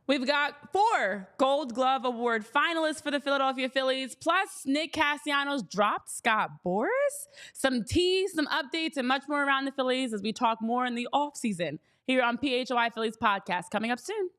We've got 4 Gold Glove Award finalists for the Philadelphia Phillies, plus Nick Castellanos dropped Scott Boras, some tea, some updates, and much more around the Phillies as we talk more in the offseason here on PHLY Phillies podcast, coming up soon.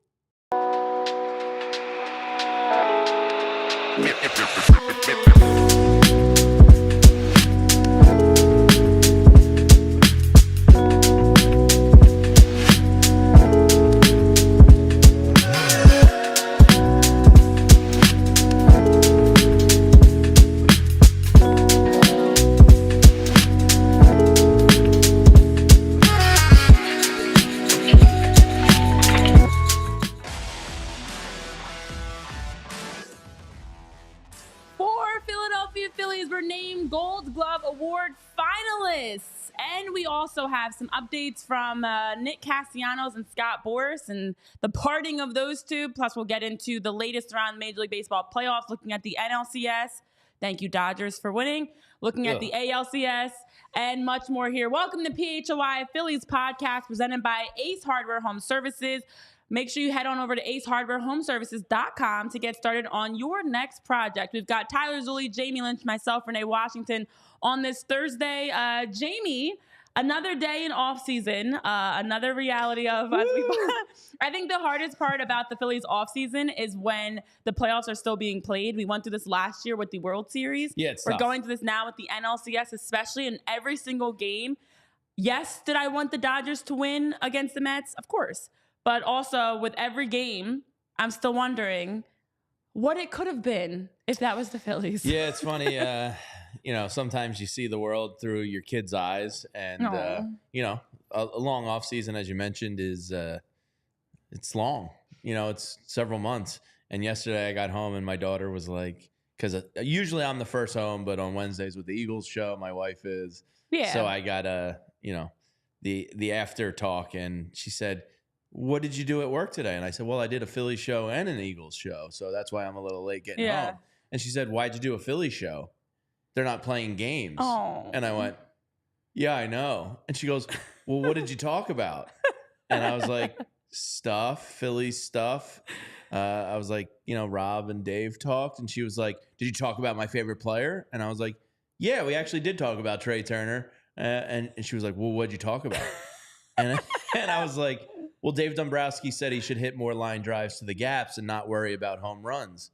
Gold Glove Award finalists. And we also have some updates from Nick Castellanos and Scott Boras and the parting of those two. Plus, we'll get into the latest around Major League Baseball playoffs, looking at the NLCS. Thank you, Dodgers, for winning. Looking at the ALCS and much more here. Welcome to PHLY Phillies podcast presented by Ace Hardware Home Services. Make sure you head on over to acehardwarehomeservices.com to get started on your next project. We've got Tyler Zulli, Jamie Lynch, myself, Renee Washington on this Thursday. Jamie, another day in off season, another reality of us. I think the hardest part about the Phillies off season is when the playoffs are still being played. We went through this last year with the World Series. Yeah, it's We're tough. going to this now with the NLCS, especially in every single game. Yes, did I want the Dodgers to win against the Mets? Of course. But also, with every game, I'm still wondering what it could have been if that was the Phillies. Yeah, it's funny. Sometimes you see the world through your kids' eyes. And, a long off season, as you mentioned, is it's long. It's several months. And yesterday I got home and my daughter was like, because usually I'm the first home, but on Wednesdays with the Eagles show, my wife is. Yeah. So I got, the after talk. And she said, what did you do at work today? And I said, well, I did a Phillies show and an Eagles show. So that's why I'm a little late getting home. And she said, why'd you do a Phillies show? They're not playing games. Oh. And I went, yeah, I know. And she goes, well, what did you talk about? And I was like, Phillies stuff. I was like, Rob and Dave talked. And she was like, did you talk about my favorite player? And I was like, yeah, we actually did talk about Trey Turner. And she was like, well, what'd you talk about? and I was like, well, Dave Dombrowski said he should hit more line drives to the gaps and not worry about home runs.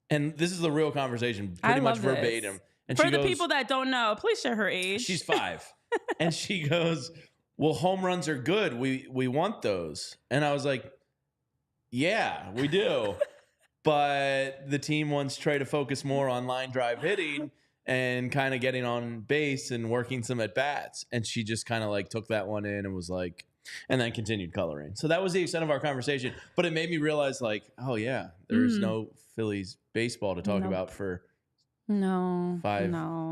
And this is the real conversation, pretty much verbatim. And for the people that don't know, please share her age. She's 5. And she goes, well, home runs are good. We want those. And I was like, yeah, we do. But the team wants Trey to focus more on line drive hitting and kind of getting on base and working some at bats. And she just kind of like took that one in and was like, and then continued coloring. So that was the extent of our conversation. But it made me realize, like, oh, yeah, there's no Phillies baseball to talk about for 5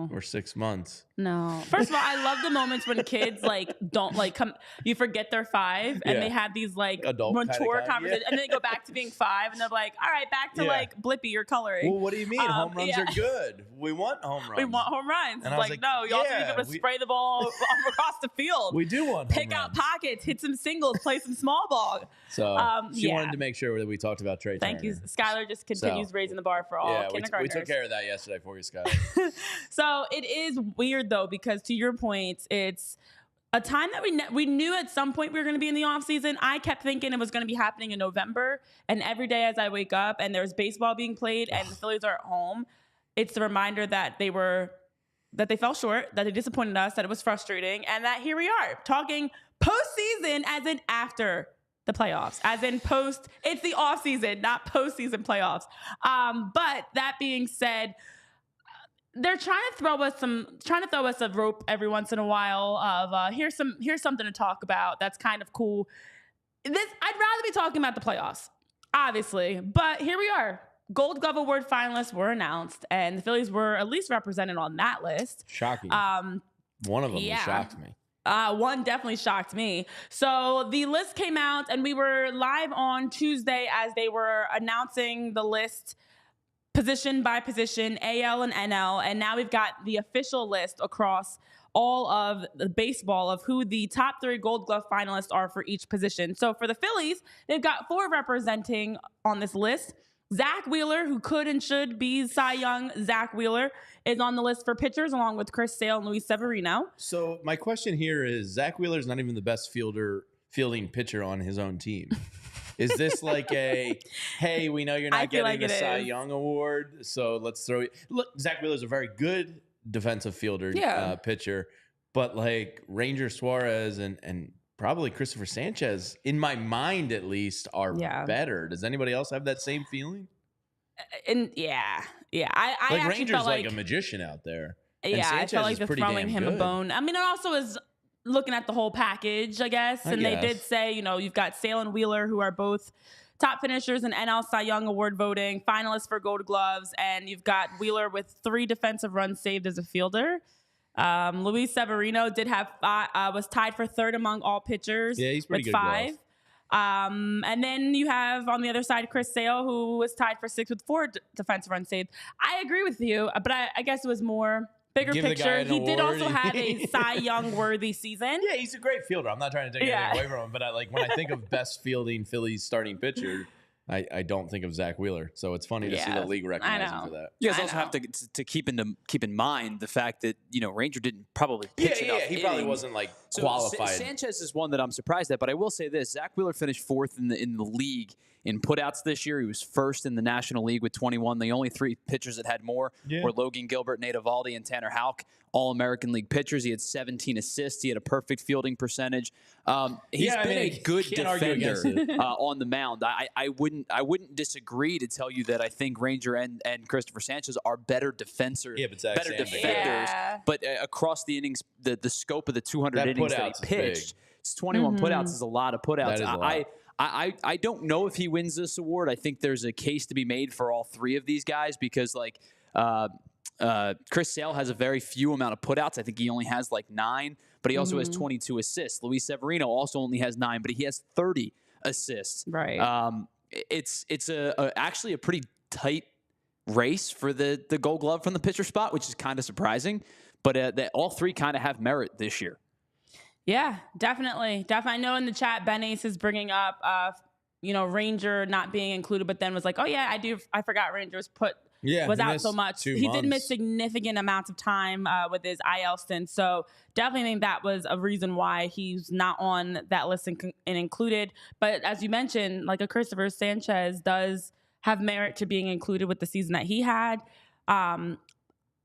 or 6 months. No. First of all, I love the moments when kids don't come. You forget they're 5 and they have these adult mature conversations, and then they go back to being 5, and they're like, "All right, back to Blippi or coloring." Well, what do you mean? Home runs are good. We want home runs. We want home runs. And it's like, no, you also need to be able to spray the ball across the field. We do want pick out pockets, hit some singles, play some small ball. So she wanted to make sure that we talked about Trey Turner. Thank you, Skylar. Just continues raising the bar for all kindergartners. We took care of that yesterday for you, Skylar. So it is weird though, because to your point, it's a time that we knew at some point we were going to be in the off season. I kept thinking it was going to be happening in November, and every day as I wake up and there's baseball being played and the Phillies are at home, it's a reminder that they fell short, that they disappointed us, that it was frustrating, and that here we are talking postseason as in after the playoffs, as in post. It's the off season, not postseason playoffs. But that being said, they're trying to throw us a rope every once in a while of here's something to talk about that's kind of cool. I'd rather be talking about the playoffs, obviously, but here we are. Gold Glove Award finalists were announced, and the Phillies were at least represented on that list. Shocking. One of them shocked me. One definitely shocked me. So the list came out, and we were live on Tuesday as they were announcing the list position by position, AL and NL, and now we've got the official list across all of the baseball of who the top 3 Gold Glove finalists are for each position. So for the Phillies, they've got 4 representing on this list. Zack Wheeler, who could and should be Cy Young, Zack Wheeler is on the list for pitchers, along with Chris Sale and Luis Severino. So my question here is, Zack Wheeler's not even the best fielding pitcher on his own team. Is this like a, hey, we know you're not getting the Cy Young award, so let's throw it. Look, Zack Wheeler's a very good defensive fielder, pitcher, but like Ranger Suarez and probably Christopher Sanchez, in my mind at least, are better. Does anybody else have that same feeling? And I like actually Ranger's felt like a magician out there. And Yeah, Sanchez I felt like they're throwing him a good. bone. I mean, it also is looking at the whole package, I guess. And they did say, you've got Sale and Wheeler, who are both top finishers in NL Cy Young Award voting, finalists for Gold Gloves, and you've got Wheeler with 3 defensive runs saved as a fielder. Luis Severino was tied for 3rd among all pitchers. Yeah, he's pretty with good. 5. And then you have on the other side Chris Sale, who was tied for 6th with 4 defensive runs saved. I agree with you, but I guess it was more bigger picture. He did also have a Cy Young worthy season. Yeah, he's a great fielder. I'm not trying to take anything away from him, but when I think of best fielding Phillies starting pitcher, I don't think of Zack Wheeler. So it's funny to see the league recognize him for that. You guys also have to keep in mind the fact that Ranger didn't probably pitch enough. He probably wasn't qualified. Sanchez is one that I'm surprised at, but I will say this: Zack Wheeler finished 4th in the league in putouts this year. He was 1st in the National League with 21. The only 3 pitchers that had more were Logan Gilbert, Nate Eovaldi, and Tanner Houck, all American League pitchers. He had 17 assists. He had a perfect fielding percentage. He's been a good defender on the mound. I wouldn't disagree to tell you that I think Ranger and Christopher Sanchez are better defenders. But across the innings, the scope of the 200 innings that he pitched, it's 21 putouts is a lot of putouts. That is a lot. I don't know if he wins this award. I think there's a case to be made for all 3 of these guys because Chris Sale has a very few amount of putouts. I think he only has 9, but he also has 22 assists. Luis Severino also only has 9, but he has 30 assists. Right. It's actually a pretty tight race for the Gold Glove from the pitcher spot, which is kind of surprising. But all 3 kind of have merit this year. Yeah, definitely. I know in the chat, Ben Ace is bringing up, Ranger not being included, but then was like, oh yeah, I forgot Ranger's was out so much. He did miss significant amounts of time with his IL stint. So definitely think that was a reason why he's not on that list and included. But as you mentioned, like a Christopher Sanchez does have merit to being included with the season that he had.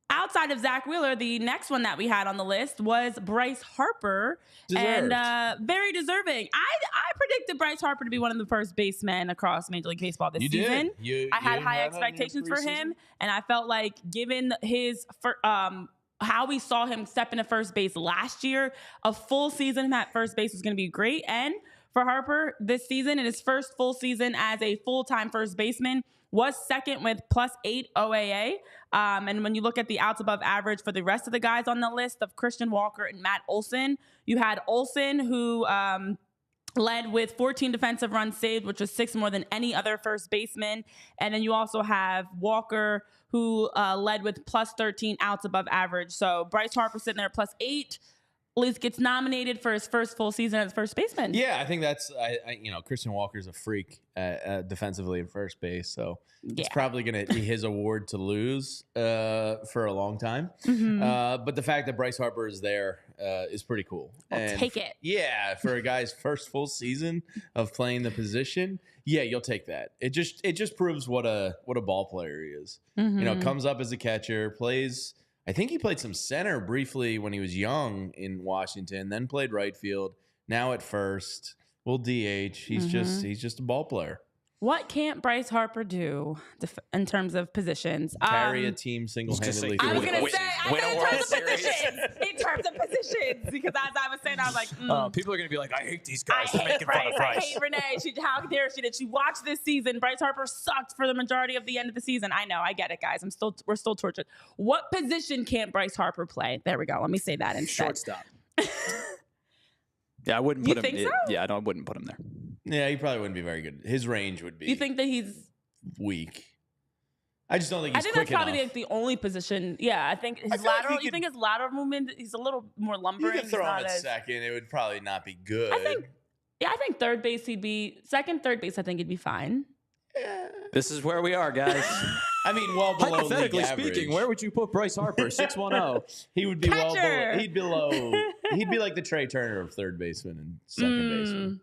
Outside of Zack Wheeler, the next one that we had on the list was Bryce Harper. Deserved. And very deserving. I predicted Bryce Harper to be one of the first basemen across Major League Baseball this season. I had high expectations for him, and I felt like given his how we saw him step into first base last year, a full season at first base was going to be great. And for Harper this season, in his first full season as a full-time first baseman, was second with +8 OAA. And when you look at the outs above average for the rest of the guys on the list of Christian Walker and Matt Olson, you had Olson, who led with 14 defensive runs saved, which was 6 more than any other first baseman. And then you also have Walker, who led with +13 outs above average. So Bryce Harper sitting there +8. At least gets nominated for his first full season as first baseman. Yeah, I think that's Christian Walker's a freak defensively at first base, so it's probably going to be his award to lose for a long time. But the fact that Bryce Harper is there is pretty cool. I'll take it. Yeah, for a guy's first full season of playing the position, yeah, you'll take that. It just proves what a ball player he is. Comes up as a catcher, plays. I think he played some center briefly when he was young in Washington, then played right field. Now at first, will DH. He's just a ball player. What can't Bryce Harper do in terms of positions? Carry a team single-handedly. I was going to say, in terms of positions, because as I was saying, I was like, people are going to be like, I hate these guys. I hate Bryce. I hate Renee. How dare she? Did she watch this season? Bryce Harper sucked for the majority of the end of the season. I know. I get it, guys. We're still tortured. What position can't Bryce Harper play? There we go. Let me say that instead. Shortstop. Yeah, I wouldn't put him. Think so? Yeah, I wouldn't put him there. Yeah, he probably wouldn't be very good. His range would be. You think that he's weak? I just don't think he's I think quick that's probably enough. like the only position. Yeah, I think his I feel like lateral. he you think his lateral movement? He's a little more lumbering. You could throw He's him not at as- second. It would probably not be good. I think third base he'd be second. Third base, I think he'd be fine. This is where we are, guys. I mean, well below league Hypothetically average. speaking, where would you put Bryce Harper? 610. He would be well below. Catcher. He'd be like the Trey Turner of third baseman and second baseman.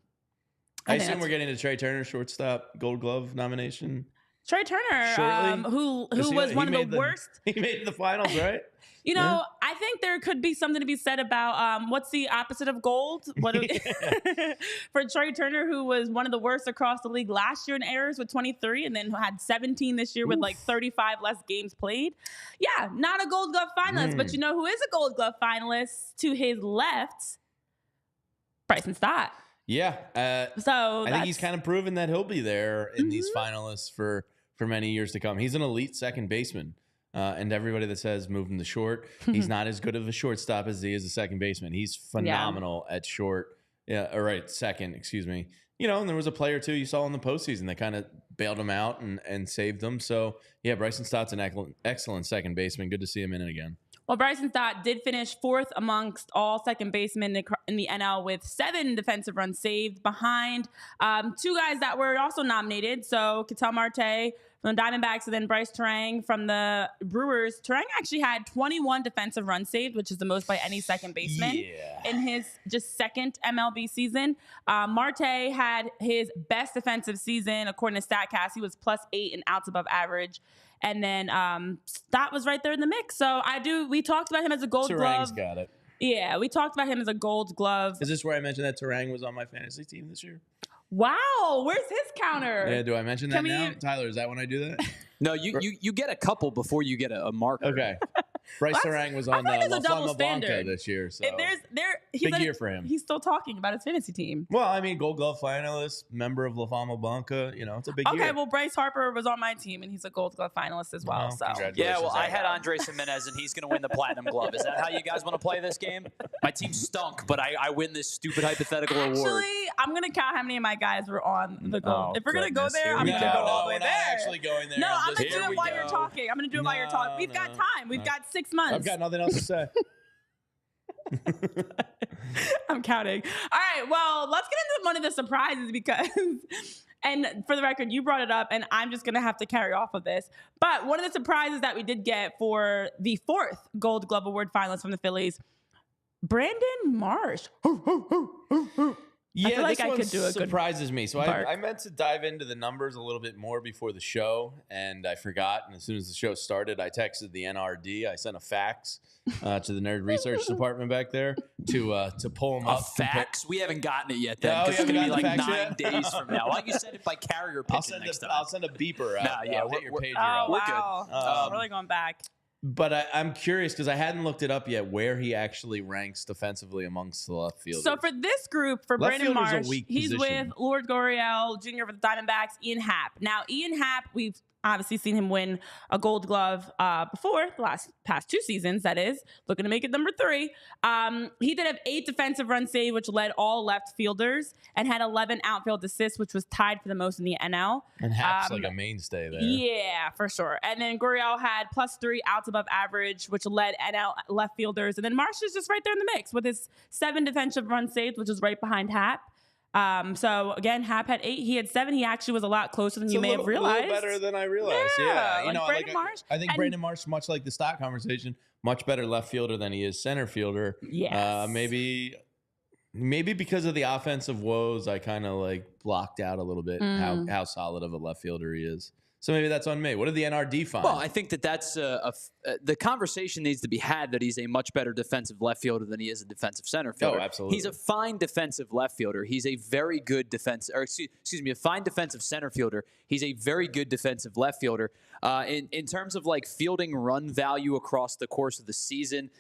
I think assume that's- we're getting to Trey Turner, shortstop, Gold Glove nomination. Trey Turner, Shortly? who Is he- was he one of made the worst. He made the finals, right? You know, I think there could be something to be said about what's the opposite of gold? What for Trey Turner, who was one of the worst across the league last year in errors with 23, and then had 17 this year with like 35 less games played. Yeah, not a Gold Glove finalist, but you know who is a Gold Glove finalist to his left? Bryson Stott. Yeah. So I think he's kind of proven that he'll be there in these finalists for many years to come. He's an elite second baseman. And everybody that says move him to short, he's not as good of a shortstop as he is a second baseman. He's phenomenal at short. Yeah, or right, second, excuse me. You know, and there was a player too you saw in the postseason that kind of bailed him out and saved them. So yeah, Bryson Stott's an excellent second baseman. Good to see him in it again. Well, Bryson Stott did finish fourth amongst all second basemen in the NL with 7 defensive runs saved behind 2 guys that were also nominated. So Ketel Marte from the Diamondbacks and then Bryce Terang from the Brewers. Terang actually had 21 defensive runs saved, which is the most by any second baseman in his just second MLB season. Marte had his best defensive season according to StatCast. He was +8 in outs above average. And then Stott was right there in the mix. So we talked about him as a Gold Terang's Glove. got it. Yeah, we talked about him as a Gold Glove. Is this where I mentioned that Terang was on my fantasy team this year? Wow, where's his counter? Yeah, do I mention that Can now? we- Tyler, is that when I do that? No, you get a couple before you get a marker. Okay. Bryce Terang was on I thought it was La a double Flama Blanca standard. this year. So He's big year for him. He's still talking about his fantasy team. Well, I mean, Gold Glove finalist, member of La Fama Blanca. You know, it's a big year. Okay, well, Bryce Harper was on my team, and he's a Gold Glove finalist as well. Well, So congratulations. Yeah, well, I on had that. Andres Jimenez, and he's going to win the Platinum Glove. Is that how you guys want to play this game? My team stunk, but I win this stupid hypothetical award. actually, I'm gonna count how many of my guys were on the Gold. Oh, if we're gonna go goodness, there, here I'm we gonna go. go all the we're way not there. actually going there. No, on I'm this gonna do one. it while you're talking. I'm gonna do it while you're talking. We've got time. We've got 6 months. I've got nothing else to say. I'm counting. All right, well, let's get into one of the surprises because, and for the record, you brought it up, and I'm just going to have to carry off of this. But one of the surprises that we did get for the 4th Gold Glove Award finalist from the Phillies, Brandon Marsh. Yeah, feel like this I one could do a good surprises me. So bark. I meant to dive into the numbers a little bit more before the show, and I forgot. And as soon as the show started, I texted the NRD. I sent a fax to the Nerd Research Department back there to pull them A up. fax? We haven't gotten it yet, then, No, because you it's going to be haven't like gotten the 9 fax days from now. Why don't you send it by carrier I'll pigeon send next time? I'll send a beeper out. Nah, yeah, I'll hit your we're- pager Oh, out. We're good. wow. Really going back. But I'm curious because I hadn't looked it up yet where he actually ranks defensively amongst the left fielders. So for this group, for Left Brandon fielder's a Marsh, weak he's position. with Lord Gurriel Jr. for the Diamondbacks, Ian Happ. Now, Ian Happ, we've obviously seen him win a Gold Glove before the past 2 seasons. That is looking to make it number 3. He did have 8 defensive runs saved, which led all left fielders, and had 11 outfield assists, which was tied for the most in the NL. and Happ's like a mainstay there. Yeah, for sure. And then Gurriel had +3 outs above average, which led NL left fielders. And then Marsh is just right there in the mix with his 7 defensive runs saved, which is right behind Happ. So again, Happ had 8. He had 7. He actually was a lot closer than you may have realized. A little better than I realized. Yeah, Yeah, like Brandon Marsh. I think And- Brandon Marsh, much like the Stott conversation, much better left fielder than he is center fielder. Yes. Maybe because of the offensive woes, I kind of like blocked out a little bit how solid of a left fielder he is. So maybe that's on me. What did the NRD find? Well, I think that's the conversation needs to be had that he's a much better defensive left fielder than he is a defensive center fielder. Absolutely. He's a fine defensive left fielder. He's a very good a fine defensive center fielder. He's a very good defensive left fielder. In terms of like fielding run value across the course of the season,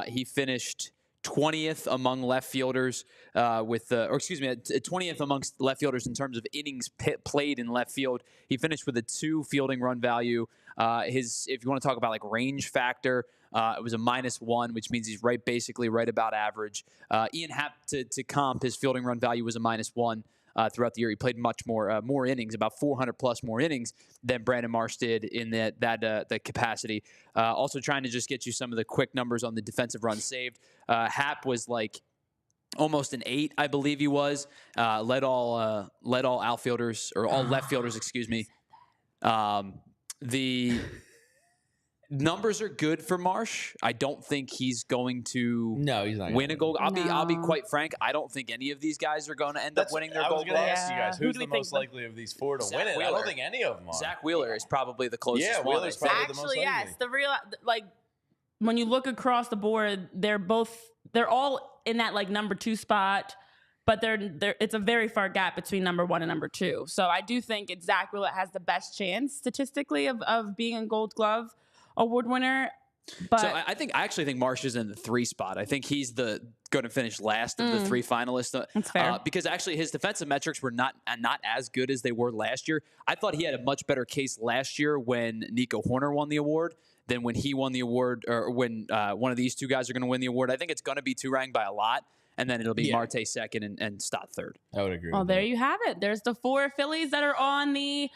he finished 20th among left fielders 20th amongst left fielders in terms of innings played in left field. He finished with a 2 fielding run value. If you want to talk about like range factor, it was a -1, which means he's basically right about average. Ian Happ to comp, his fielding run value was a -1. throughout the year. He played much more innings, about 400 plus more innings than Brandon Marsh did in that capacity. Also trying to just get you some of the quick numbers on the defensive runs saved. Hap was like almost an 8, I believe he was. Led all outfielders, or all left fielders, excuse me. The numbers are good for Marsh. I don't think he's going to he's not win a gold. I'll be quite frank. I don't think any of these guys are going to end up winning their gold glove. I was going to ask you guys, who's the most likely of these 4 to win it? I don't think any of them are. Zack Wheeler is probably the closest. Yeah, Wheeler's probably the most likely. Yes. The real, like, when you look across the board, they're all in that like number 2 spot, but it's a very far gap between number 1 and number 2. So I do think it's Zack Wheeler has the best chance statistically of being a Gold Glove Award winner. But so I actually think Marsh is in the 3 spot. I think he's going to finish last of the 3 finalists. That's fair. Because actually his defensive metrics were not as good as they were last year. I thought he had a much better case last year when Nico Horner won the award than when he won the award, or when one of these 2 guys are going to win the award. I think it's going to be Turang by a lot, and then it'll be Marte second and Stott third. I would agree. Well, there you have it. There's the 4 Phillies that are on the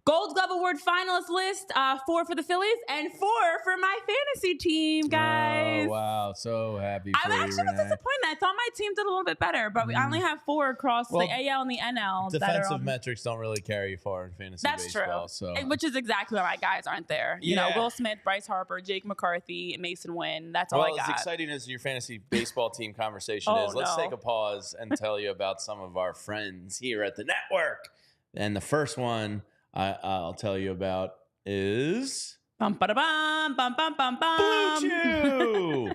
Gold Glove Award finalist list. 4 for the Phillies and 4 for my fantasy team, guys. Oh, wow. So happy for I you, actually was disappointed. I thought my team did a little bit better, but we only have 4 across the AL and the NL. Defensive metrics don't really carry you far in fantasy baseball. That's true. So. Which is exactly why my guys aren't there. You know, Will Smith, Bryce Harper, Jake McCarthy, Mason Wynn. That's all I got. Well, as exciting as your fantasy baseball team conversation is, let's take a pause and tell you about some of our friends here at the network. And the first one I'll tell you about is Bum, ba-da-bum, bum, bum, bum, bum. Blue Chew.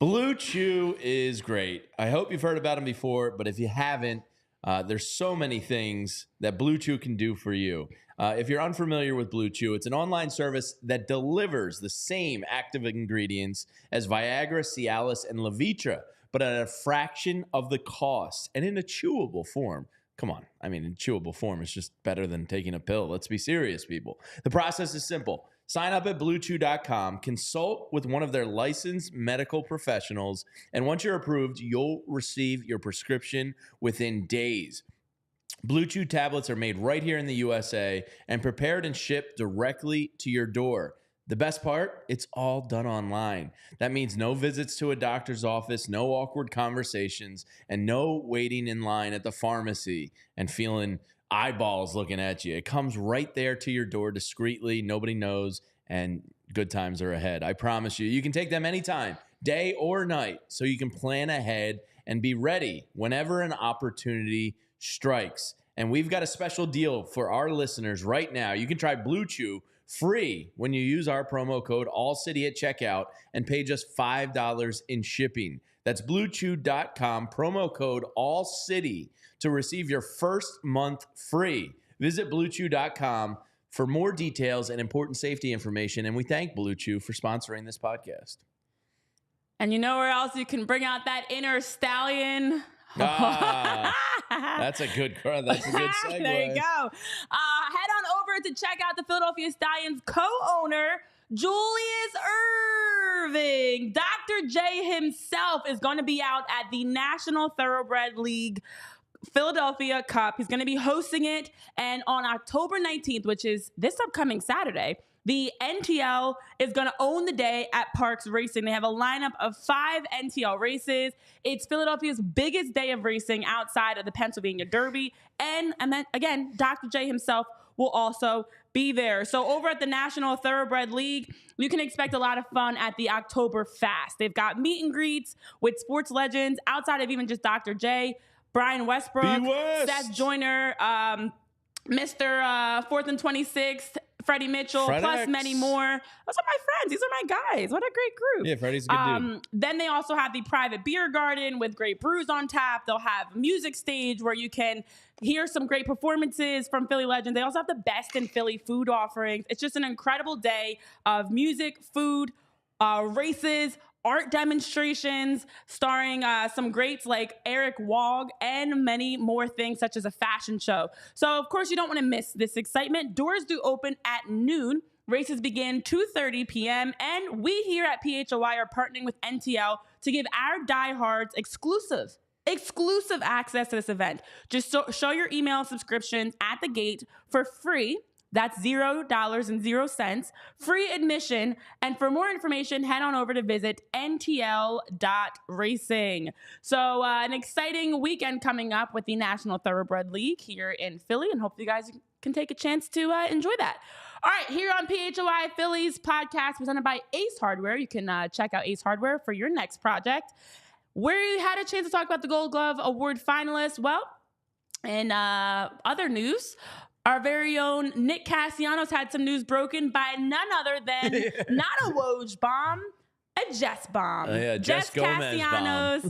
Blue Chew is great. I hope you've heard about them before, but if you haven't, there's so many things that Blue Chew can do for you. If you're unfamiliar with Blue Chew, it's an online service that delivers the same active ingredients as Viagra, Cialis, and Levitra, but at a fraction of the cost and in a chewable form. Come on. I mean, in chewable form, it's just better than taking a pill. Let's be serious, people. The process is simple. Sign up at BlueChew.com, consult with one of their licensed medical professionals, and once you're approved, you'll receive your prescription within days. Blue Chew tablets are made right here in the USA and prepared and shipped directly to your door. The best part, it's all done online. That means no visits to a doctor's office, no awkward conversations, and no waiting in line at the pharmacy and feeling eyeballs looking at you. It comes right there to your door discreetly. Nobody knows, and good times are ahead. I promise you. You can take them anytime, day or night, so you can plan ahead and be ready whenever an opportunity strikes. And we've got a special deal for our listeners right now. You can try Blue Chew free when you use our promo code ALLCITY at checkout and pay just $5 in shipping. That's BlueChew.com, promo code ALLCITY to receive your first month free. Visit BlueChew.com for more details and important safety information. And we thank Blue Chew for sponsoring this podcast. And you know where else you can bring out that inner stallion? That's a good segue. There you go. Head on over to check out the Philadelphia Stallions co-owner, Julius Erving. Dr. J himself is going to be out at the National Thoroughbred League Philadelphia Cup. He's going to be hosting it. And on October 19th, which is this upcoming Saturday, the NTL is going to own the day at Parks Racing. They have a lineup of 5 NTL races. It's Philadelphia's biggest day of racing outside of the Pennsylvania Derby. And then, again, Dr. J himself will also be there. So over at the National Thoroughbred League, you can expect a lot of fun at the October Fast. They've got meet and greets with sports legends outside of even just Dr. J, Brian Westbrook, Seth Joyner, Mr. 4th and 26th, Freddie Mitchell, plus many more. Those are my friends. These are my guys. What a great group. Yeah, Freddie's a good dude. Then they also have the private beer garden with great brews on tap. They'll have music stage where you can hear some great performances from Philly legends. They also have the best in Philly food offerings. It's just an incredible day of music, food, races, art demonstrations starring some greats like Eric Wog and many more things such as a fashion show. So, of course, you don't want to miss this excitement. Doors do open at noon. Races begin 2:30 p.m. And we here at PHLY are partnering with NTL to give our diehards exclusive exclusive access to this event. Just show your email subscriptions at the gate for free. That's $0.00, free admission. And for more information, head on over to visit ntl.racing. So an exciting weekend coming up with the National Thoroughbred League here in Philly, and hopefully you guys can take a chance to enjoy that. All right, here on PHLY Phillies podcast presented by Ace Hardware. You can check out Ace Hardware for your next project. We had a chance to talk about the Gold Glove Award finalists. Well, in other news, our very own Nick Castellanos had some news broken by none other than not a Woj bomb, a Jess bomb. Jess Gomez Castellanos.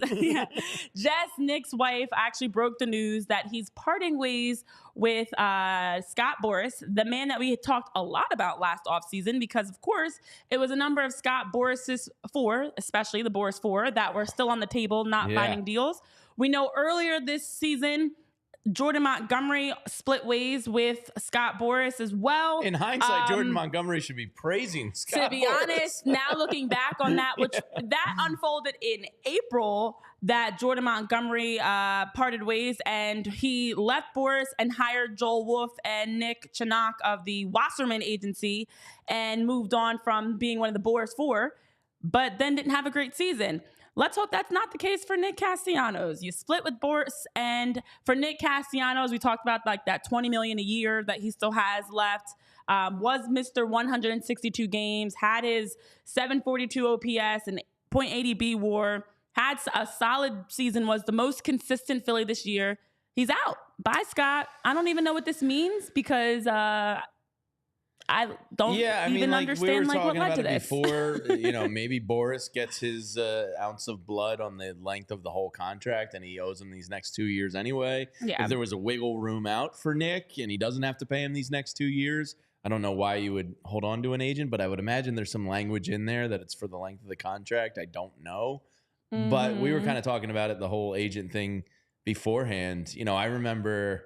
Jess, Nick's wife, actually broke the news that he's parting ways with Scott Boras, the man that we had talked a lot about last offseason, because, of course, it was a number of Scott Boras's 4, especially the Boras 4, that were still on the table, not finding deals. We know earlier this season, Jordan Montgomery split ways with Scott Boras as well. In hindsight, Jordan Montgomery should be praising Scott To be Boras. honest, now looking back on that, which that unfolded in April, that Jordan Montgomery parted ways and he left Boras and hired Joel Wolf and Nick Chinock of the Wasserman agency and moved on from being one of the Boras 4, but then didn't have a great season. Let's hope that's not the case for Nick Castellanos. You split with Boras, and for Nick Castellanos, we talked about like that $20 million a year that he still has left. Was Mr. 162 games, had his 742 OPS and .80 B WAR, had a solid season, was the most consistent Philly this year. He's out. Bye, Scott. I don't even know what this means because I don't even understand we were what talking led about to it this. before. Maybe Boras gets his ounce of blood on the length of the whole contract, and he owes him these next 2 years anyway. Yeah. If there was a wiggle room out for Nick, and he doesn't have to pay him these next 2 years, I don't know why you would hold on to an agent, but I would imagine there's some language in there that it's for the length of the contract. I don't know, but we were kind of talking about it, the whole agent thing beforehand. I remember,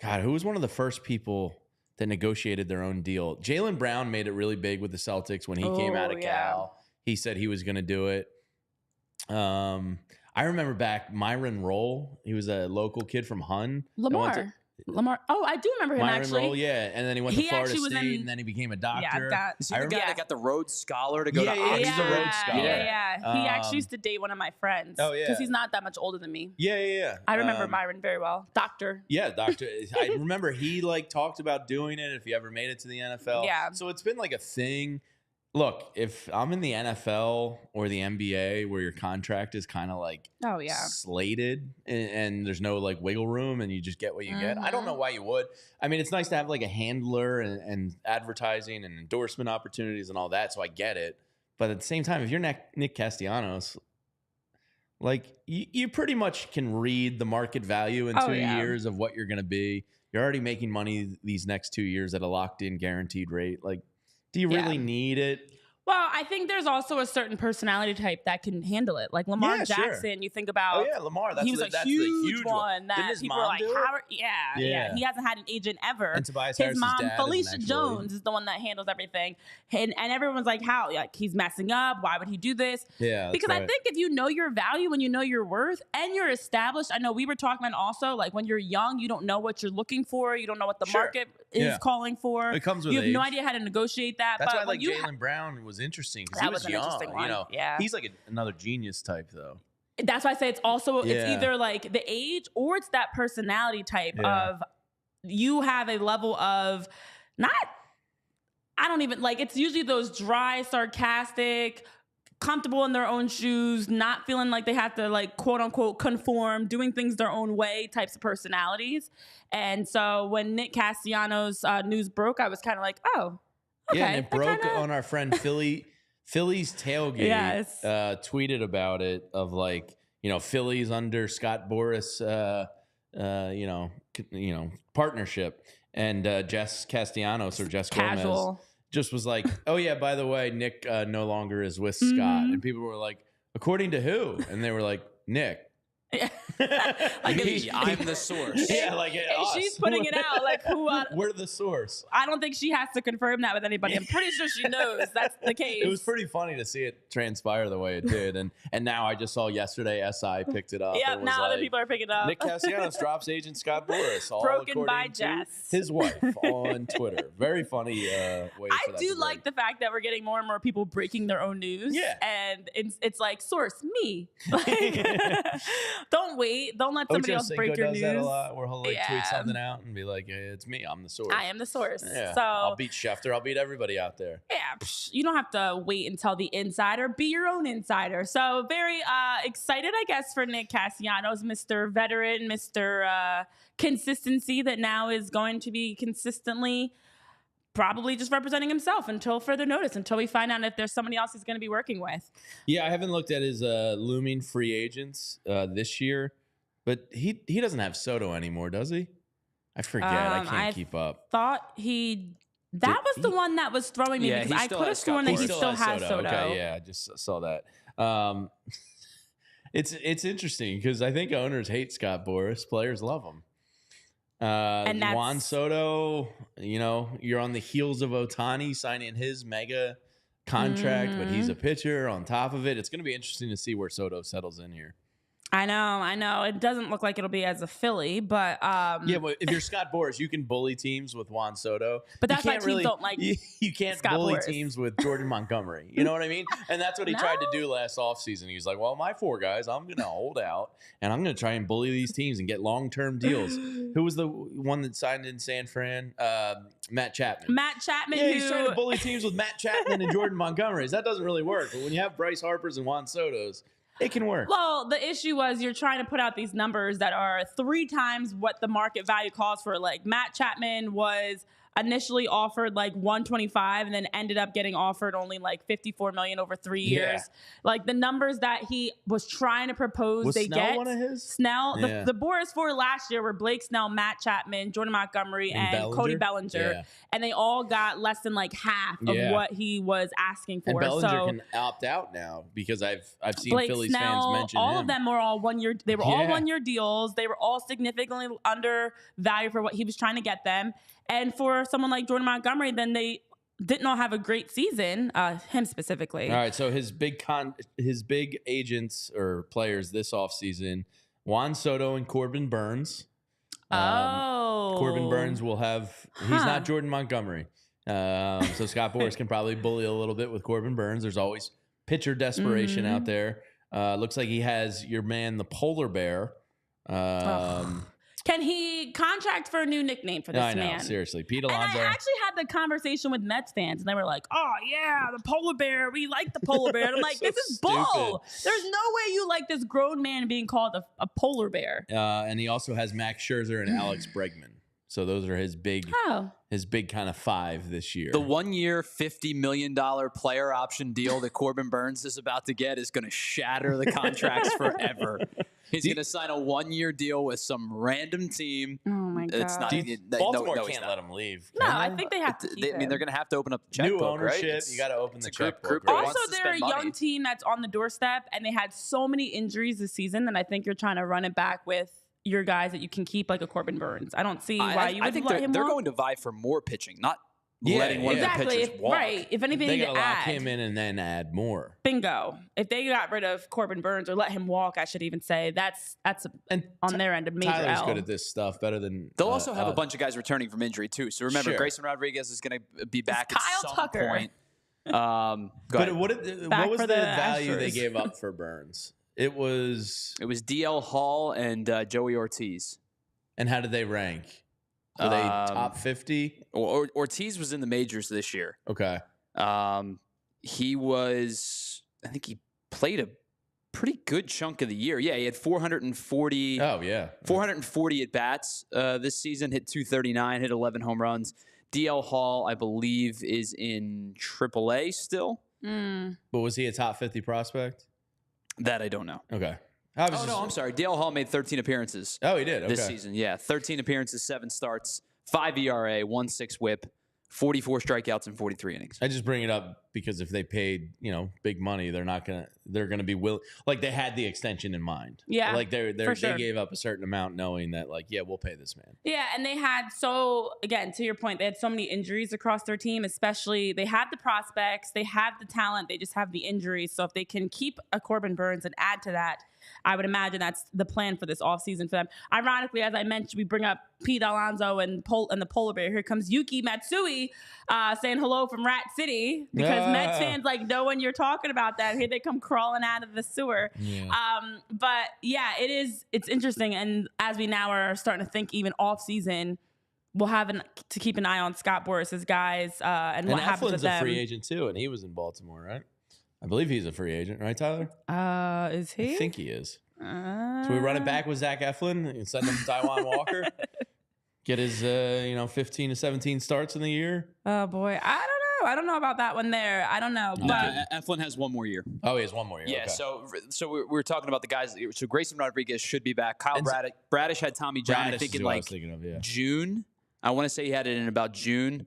God, who was one of the first people that negotiated their own deal? Jaylen Brown made it really big with the Celtics when he came out of Cal. He said he was going to do it. I remember back Myron Roll. He was a local kid from Hun. Lamar. Oh, I do remember him Myron actually. Roll, yeah. And then he went to Florida State, and then he became a doctor. Is he the guy that got the Rhodes Scholar to go to Oxford? He's a Rhodes Scholar. Yeah. He actually used to date one of my friends. Oh, yeah. Because he's not that much older than me. Yeah. I remember Myron very well. Doctor. Yeah, doctor. I remember he talked about doing it if he ever made it to the NFL. Yeah. So it's been like a thing. Look, if I'm in the NFL or the NBA where your contract is kind of slated and there's no wiggle room and you just get what you get, I don't know why you would. I mean, it's nice to have a handler and advertising and endorsement opportunities and all that, so I get it. But at the same time, if you're Nick Castellanos, you pretty much can read the market value in 2 years of what you're going to be. You're already making money these next 2 years at a locked-in guaranteed rate. Do you really need it? Well, I think there's also a certain personality type that can handle it. Like Lamar Jackson, you think about. Oh, yeah, Lamar. He was a huge one that people were like, yeah. He hasn't had an agent ever. And Tobias His mom, dad Felicia Jones, is the one that handles everything. And everyone's like, how? He's messing up. Why would he do this? Yeah. Because I think if you know your value and you know your worth and you're established, I know we were talking about also, when you're young, you don't know what you're looking for. You don't know what the market is calling for. It comes with You have age. no idea how to negotiate that. That's but why Jaylen Brown was interesting because that he was an young. Interesting one. He's another genius type though. That's why I say it's also it's either the age or it's that personality type of you have a level of it's usually those dry, sarcastic, comfortable in their own shoes, not feeling like they have to quote unquote conform, doing things their own way types of personalities. And so when Nick Castellanos news broke, I was kind of like, oh, okay. Yeah, and it broke on our friend Philly's tailgate. Tweeted about it of Phillies under Scott Boras, partnership, and Jess Castellanos or Jess Gomez just was like, oh yeah, by the way, Nick no longer is with Scott, and people were like, according to who? And they were like, Nick. Like I'm the source. Yeah, like us. she's putting it out. Like We're the source. I don't think she has to confirm that with anybody. I'm pretty sure she knows that's the case. It was pretty funny to see it transpire the way it did, and now I just saw yesterday SI picked it up. Yeah, and was now other like, people are picking it up. Nick Castellanos drops agent Scott Boras. All Broken by according to Jess. his wife on Twitter. Very funny way. I do like the fact that we're getting more and more people breaking their own news. Yeah. And it's like, source, me. Like, don't wait. Don't let somebody else break your news. That a lot, where he'll tweet something out and be like, hey, it's me. I'm the source. I am the source. Yeah. So I'll beat Schefter. I'll beat everybody out there. Yeah, you don't have to wait until the insider. Be your own insider. So very excited, I guess, for Nick Castellanos, Mr. Veteran, Mr. Consistency that now is going to be consistently probably just representing himself until further notice, until we find out if there's somebody else he's going to be working with. Yeah, I haven't looked at his looming free agents this year, but he doesn't have Soto anymore, does he? I forget. I can't keep up. Thought that was the one that was throwing me because I could have sworn that he still has Soto. Okay, yeah, I just saw that. It's interesting because I think owners hate Scott Boras, players love him. And Juan Soto, you're on the heels of Ohtani signing his mega contract, but he's a pitcher on top of it. It's going to be interesting to see where Soto settles in here. I know. It doesn't look like it'll be as a Philly, but yeah. But if you're Scott Boras, you can bully teams with Juan Soto. But that's why teams don't like. You can't Scott bully Boras. teams with Jordan Montgomery. You know what I mean? And that's what he tried to do last offseason. He's like, well, my 4 guys, I'm going to hold out, and I'm going to try and bully these teams and get long-term deals. Who was the one that signed in San Fran? Matt Chapman. Yeah, he's trying to bully teams with Matt Chapman and Jordan Montgomerys. That doesn't really work. But when you have Bryce Harpers and Juan Sotos, it can work. Well, the issue was you're trying to put out these numbers that are 3 times what the market value calls for. Like Matt Chapman was initially offered like 125 and then ended up getting offered only like 54 million over 3 years. Like the numbers that he was trying to propose, was they Snell get one of his? Snell. The Boras 4 last year were Blake Snell, Matt Chapman, Jordan Montgomery, and Cody Bellinger. And they all got less than like half of what he was asking for. And Bellinger can opt out now because I've seen Blake Phillies Snell, fans mention all him. of them were all 1 year. They were all 1 year deals. They were all significantly undervalued for what he was trying to get them. And for someone like Jordan Montgomery, then they did not have a great season, him specifically. All right, so his big agents or players this offseason, Juan Soto and Corbin Burnes. Corbin Burnes will have – he's not Jordan Montgomery. So Scott Boras can probably bully a little bit with Corbin Burnes. There's always pitcher desperation out there. Looks like he has your man, the polar bear. Can he contract for a new nickname for this man? I know, seriously. Pete Alonso. And I actually had the conversation with Mets fans, and they were like, oh, yeah, the polar bear. We like the polar bear. And I'm like, So this is bull. There's no way you like this grown man being called a polar bear. And he also has Max Scherzer and Alex Bregman. So those are his big kind of 5 this year. The 1 year, $50 million player option deal that Corbin Burnes is about to get is going to shatter the contracts forever. He's going to sign a 1 year deal with some random team. Oh my God! It's not, Baltimore can't let him leave. No, I think they have to. I mean, they're going to have to open up the checkbook. New ownership. Right? You got to open the checkbook. Group right? Also, they're a young team that's on the doorstep, and they had so many injuries this season that I think you're trying to run it back with your guys that you can keep, like a Corbin Burnes. I don't see why you would I think let him they're walk. going to vie for more pitching, not letting one of the pitchers walk. Right. If anything, they to got to lock add, him in and then add more. Bingo. If they got rid of Corbin Burnes or let him walk, I should even say that's on their end a major Tyler's L. good at this stuff, better than They'll also have a bunch of guys returning from injury too. So remember, Grayson Rodriguez is going to be back at Kyle some Tucker. point. But what was the value they Astros. gave up for Burnes? It was DL Hall and Joey Ortiz. And how did they rank? Were they top 50? Ortiz was in the majors this year. Okay. He was, I think he played a pretty good chunk of the year. Yeah, he had 440. Oh, yeah. 440 at bats this season, hit 239, hit 11 home runs. DL Hall, I believe, is in AAA still. But was he a top 50 prospect? That I don't know. Okay. I'm sorry. DL Hall made 13 appearances. Oh, he did. Okay. This season, yeah. 13 appearances, 7 starts, 5 ERA, 1.6 WHIP, 44 strikeouts in 43 innings. I just bring it up because if they paid, big money, they're going to be willing. Like they had the extension in mind. Yeah. Like they sure. gave up a certain amount knowing that we'll pay this man. Yeah. And they had again, to your point, they had so many injuries across their team, especially they had the prospects, they have the talent, they just have the injuries. So if they can keep a Corbin Burnes and add to that, I would imagine that's the plan for this offseason for them. Ironically, as I mentioned, we bring up Pete Alonso and the Polar Bear. Here comes Yuki Matsui saying hello from Rat City because Mets fans know when you're talking about that. Here they come crawling out of the sewer. Yeah. But yeah, it's interesting. And as we now are starting to think even offseason, we'll have to keep an eye on Scott Boras' guys and what happens with them. Eflin's a free agent too, and he was in Baltimore, right? I believe he's a free agent, right, Tyler? Is he? I think he is. So we run it back with Zach Eflin and send him to Taiwan Walker. Get his 15 to 17 starts in the year. Oh boy, I don't know about that one there. I don't know. But Eflin has one more year. Oh, he has one more year. Yeah. Okay. So we're talking about the guys. So Grayson Rodriguez should be back. Kyle Bradish had Tommy John. I think in June. I want to say he had it in about June.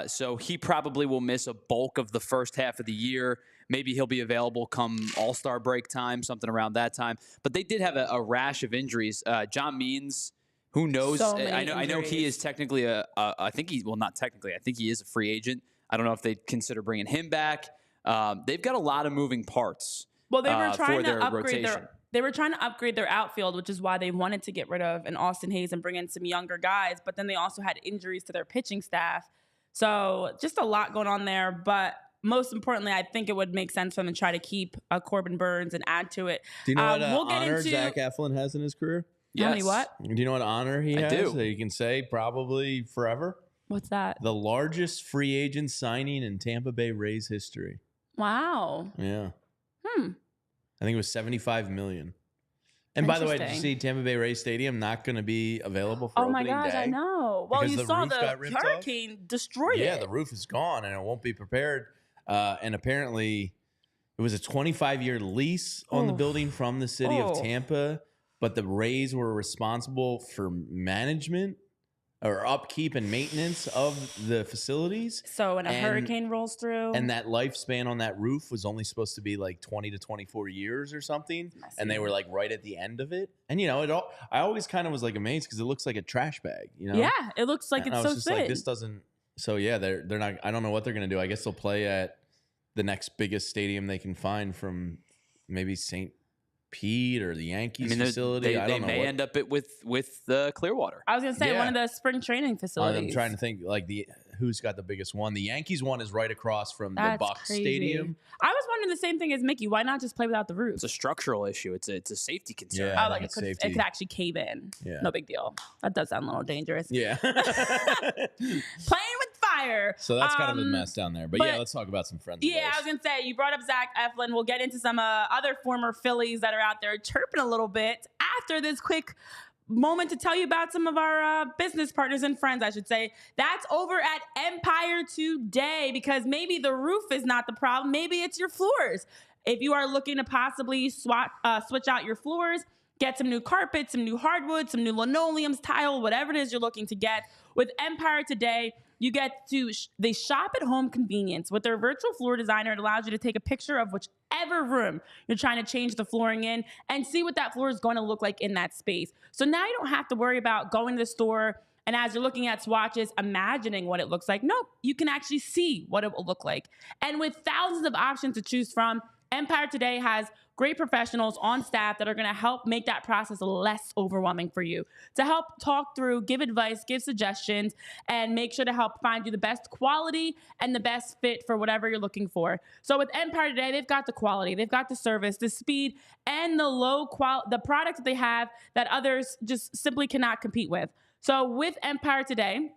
So he probably will miss a bulk of the first half of the year. Maybe he'll be available come All-Star break time, something around that time. But they did have a rash of injuries. John Means, who knows? I know he is technically I think he is a free agent. I don't know if they'd consider bringing him back. They've got a lot of moving parts. Well, they were trying to upgrade They were trying to upgrade their outfield, which is why they wanted to get rid of an Austin Hayes and bring in some younger guys. But then they also had injuries to their pitching staff. So just a lot going on there. But most importantly, I think it would make sense for them to try to keep Corbin Burnes and add to it. Do you know what honor Zach Eflin has in his career? Yes. How many what? Do you know what honor he has? do. That you can say probably forever? What's that? The largest free agent signing in Tampa Bay Rays history. Wow. Yeah. I think it was $75 million. And by the way, did you see Tampa Bay Rays Stadium not going to be available for opening day? Oh my gosh, I know. Well, you saw the hurricane destroyed it. Yeah, the roof is gone and it won't be prepared. And apparently it was a 25-year lease on the building from the city of Tampa, but the Rays were responsible for management or upkeep and maintenance of the facilities. So when a hurricane rolls through. And that lifespan on that roof was only supposed to be like 20 to 24 years or something. And they were like right at the end of it. And, I always kind of was like amazed because it looks like a trash bag, Yeah, it looks like it's so thin. Like, this doesn't. So, yeah, they're not. I don't know what they're going to do. I guess they'll play at the next biggest stadium they can find from maybe St. Pete or the Yankees facility. They may end up with the Clearwater. I was going to say one of the spring training facilities. I'm trying to think who's got the biggest one. The Yankees one is right across from the Bucs Stadium. I was wondering the same thing as Mickey. Why not just play without the roof? It's a structural issue. It's a safety concern. Yeah, it could actually cave in. Yeah. No big deal. That does sound a little dangerous. Yeah. Playing with fire. So that's kind of a mess down there. But yeah, let's talk about some friends. Yeah, I was going to say, you brought up Zach Eflin. We'll get into some other former Phillies that are out there chirping a little bit after this quick moment to tell you about some of our business partners and friends, I should say. That's over at Empire Today, because maybe the roof is not the problem. Maybe it's your floors. If you are looking to possibly switch out your floors, get some new carpets, some new hardwood, some new linoleums, tile, whatever it is you're looking to get, with Empire Today, you get to they shop at home convenience. With their virtual floor designer, it allows you to take a picture of whichever room you're trying to change the flooring in and see what that floor is going to look like in that space. So now you don't have to worry about going to the store and as you're looking at swatches, imagining what it looks like. Nope, you can actually see what it will look like. And with thousands of options to choose from, Empire Today has great professionals on staff that are going to help make that process less overwhelming for you, to help talk through, give advice, give suggestions, and make sure to help find you the best quality and the best fit for whatever you're looking for. So with Empire Today, they've got the quality, they've got the service, the speed, and the product that they have that others just simply cannot compete with. So with Empire Today,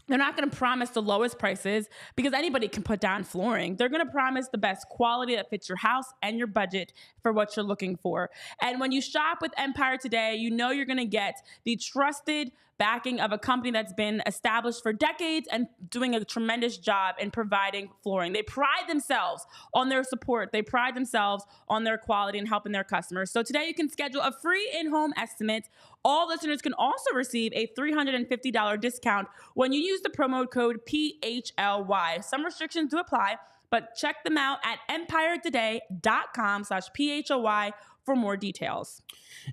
they're not going to promise the lowest prices because anybody can put down flooring. They're going to promise the best quality that fits your house and your budget for what you're looking for. And when you shop with Empire Today, you know you're going to get the trusted backing of a company that's been established for decades and doing a tremendous job in providing flooring. They pride themselves on their support. They pride themselves on their quality and helping their customers. So today you can schedule a free in-home estimate All listeners can also receive a $350 discount when you use the promo code PHLY. Some restrictions do apply, but check them out at empiretoday.com/PHLY for more details.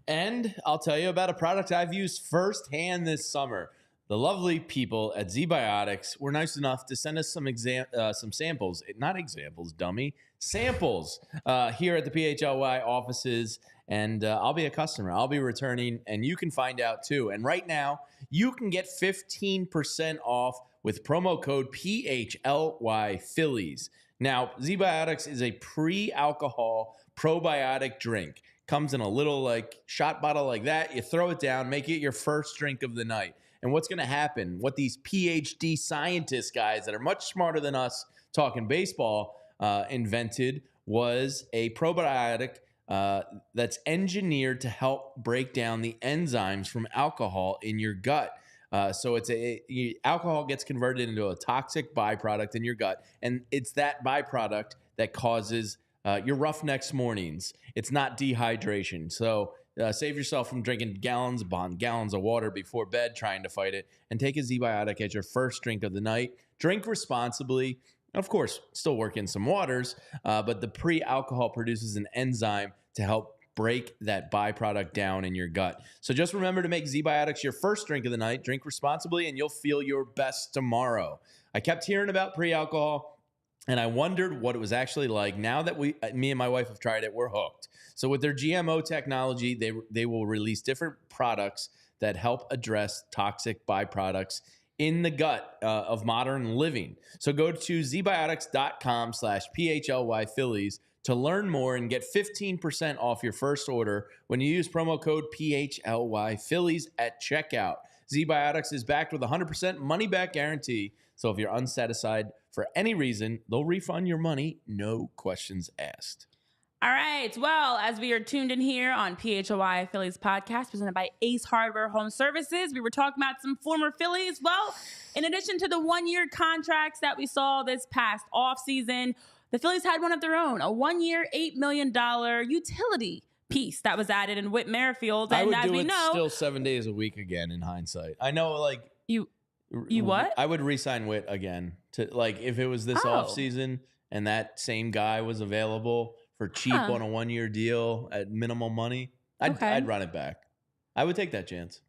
And I'll tell you about a product I've used firsthand this summer. The lovely people at ZBiotics were nice enough to send us some samples, not examples, dummy, samples here at the PHLY offices. And I'll be a customer. I'll be returning, and you can find out too. And right now, you can get 15% off with promo code PHLY Phillies. Now, ZBiotics is a pre-alcohol probiotic drink. Comes in a little like shot bottle like that. You throw it down, make it your first drink of the night. And what's going to happen, what these PhD scientist guys that are much smarter than us talking baseball invented was a probiotic that's engineered to help break down the enzymes from alcohol in your gut. So alcohol gets converted into a toxic byproduct in your gut, and it's that byproduct that causes your rough next mornings. It's not dehydration. So save yourself from drinking gallons upon gallons of water before bed trying to fight it, and take a ZBiotic as your first drink of the night. Drink responsibly. Of course, still work in some waters, but the pre-alcohol produces an enzyme to help break that byproduct down in your gut. So just remember to make ZBiotics your first drink of the night. Drink responsibly, and you'll feel your best tomorrow. I kept hearing about pre-alcohol, and I wondered what it was actually like. Now that me and my wife have tried it, we're hooked. So with their GMO technology, they will release different products that help address toxic byproducts in the gut of modern living. So go to zbiotics.com/PHLY Phillies to learn more and get 15% off your first order when you use promo code PHLY Phillies at checkout. ZBiotics is backed with a 100% money-back guarantee. So if you're unsatisfied for any reason, they'll refund your money, no questions asked. All right. Well, as we are tuned in here on PHLY Phillies podcast presented by Ace Hardware Home Services, we were talking about some former Phillies. Well, in addition to the one-year contracts that we saw this past offseason, the Phillies had one of their own, a one-year, $8 million utility piece that was added in Whit Merrifield. And I would do it still 7 days a week again in hindsight. I know, like... You what? I would re-sign Whit again. If it was this offseason and that same guy was available for cheap on a one-year deal at minimal money, I'd run it back. I would take that chance.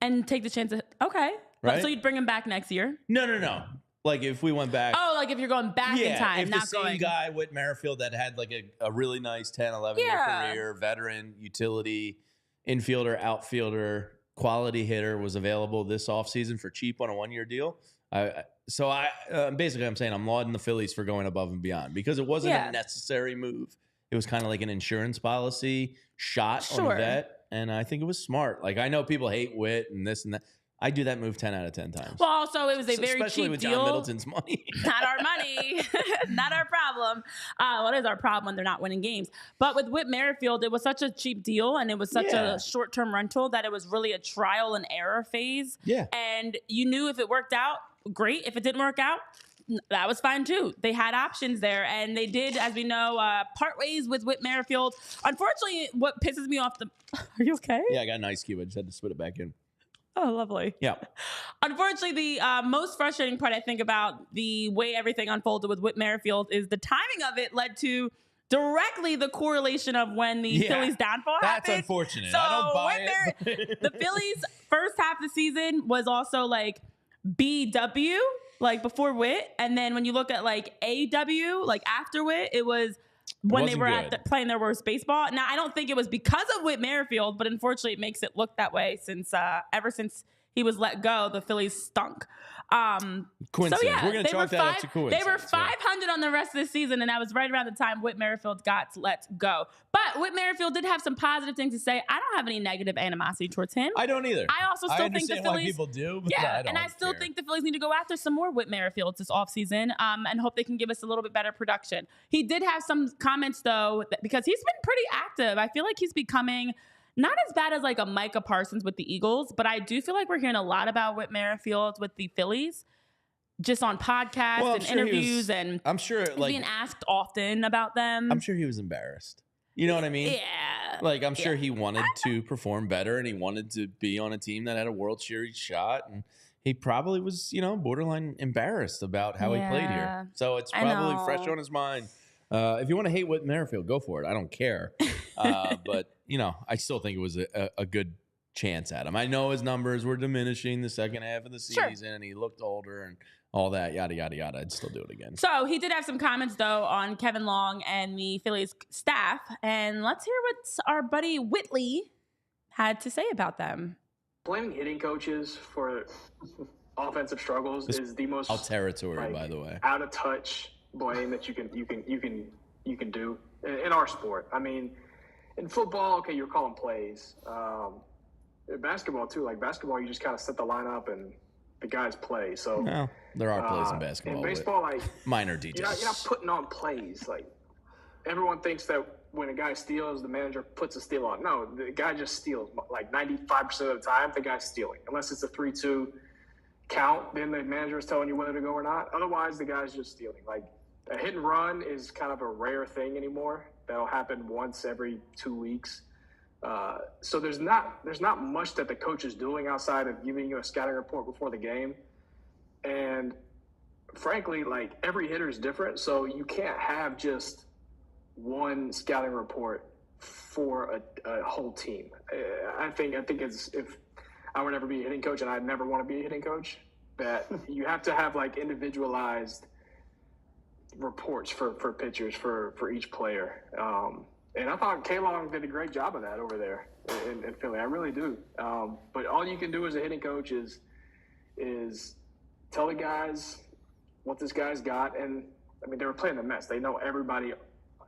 And take the chance of, okay. Right? So you'd bring him back next year? No. Like if we went back. Oh, like if you're going back in time, if not the same going. guy, Whit Merrifield, that had like a really nice 10, 11-year career, veteran, utility, infielder, outfielder, quality hitter was available this offseason for cheap on a one-year deal. Basically I'm saying I'm lauding the Phillies for going above and beyond because it wasn't a necessary move. It was kind of like an insurance policy shot on the vet, and I think it was smart. Like I know people hate Whit and this and that. I do that move 10 out of 10 times. Well, also, it was a very cheap deal. Especially with John Middleton's money. Not our money. Not our problem. What is our problem when they're not winning games? But with Whit Merrifield, it was such a cheap deal, and it was such a short-term rental that it was really a trial and error phase. Yeah. And you knew if it worked out, great. If it didn't work out, that was fine too. They had options there, and they did, as we know, part ways with Whit Merrifield. Unfortunately, what pisses me off are you okay? Yeah, I got an ice cube. I just had to spit it back in. Oh, lovely. Yeah. Unfortunately, the most frustrating part, I think, about the way everything unfolded with Whit Merrifield is the timing of it led to directly the correlation of when the Phillies' downfall happened. That's unfortunate. So I don't buy it. The Phillies' first half of the season was also like BW, like before Whit. And then when you look at like AW, like after Whit, it was when they were playing their worst baseball. Now, I don't think it was because of Whit Merrifield, but unfortunately it makes it look that way since ever since he was let go, the Phillies stunk. Coincidence. So yeah, we're going to chalk that up to coincidence. They were 500 on the rest of the season, and that was right around the time Whit Merrifield got let go. But Whit Merrifield did have some positive things to say. I don't have any negative animosity towards him. I don't either. I also still think the Phillies. Why people do, but I don't and I still think the Phillies need to go after some more Whit Merrifields this offseason and hope they can give us a little bit better production. He did have some comments, though, because he's been pretty active. I feel like he's becoming not as bad as like a Micah Parsons with the Eagles, but I do feel like we're hearing a lot about Whit Merrifield with the Phillies, just on podcasts and interviews, and I'm sure being asked often about them. I'm sure he was embarrassed. You know what I mean? Yeah. Like, I'm sure he wanted to perform better, and he wanted to be on a team that had a World Series shot, and he probably was, borderline embarrassed about how he played here. So it's probably fresh on his mind. If you want to hate Whit Merrifield, go for it. I don't care. But, I still think it was a good chance at him. I know his numbers were diminishing the second half of the season, and he looked older and all that, yada, yada, yada. I'd still do it again. So he did have some comments, though, on Kevin Long and the Phillies staff. And let's hear what our buddy Whitley had to say about them. Blaming hitting coaches for offensive struggles is the most out territory, by the way, out of touch blame that you can do in our sport. I mean, in football, okay, you're calling plays. In basketball too, like basketball, you just kind of set the lineup and the guys play. So there are plays in basketball. In baseball, like minor details. You're not putting on plays. Like everyone thinks that when a guy steals, the manager puts a steal on. No, the guy just steals. Like 95% of the time, the guy's stealing. Unless it's a 3-2 count, then the manager is telling you whether to go or not. Otherwise, the guy's just stealing. Like a hit and run is kind of a rare thing anymore. That'll happen once every 2 weeks. So there's not much that the coach is doing outside of giving you a scouting report before the game. And frankly, like every hitter is different. So you can't have just one scouting report for a whole team. I think it's, if I would ever be a hitting coach, and I'd never want to be a hitting coach, that you have to have like individualized reports for pitchers for each player. And I thought K-Long did a great job of that over there in Philly. I really do. But all you can do as a hitting coach is tell the guys what this guy's got. And I mean, they were playing the Mets. They know everybody.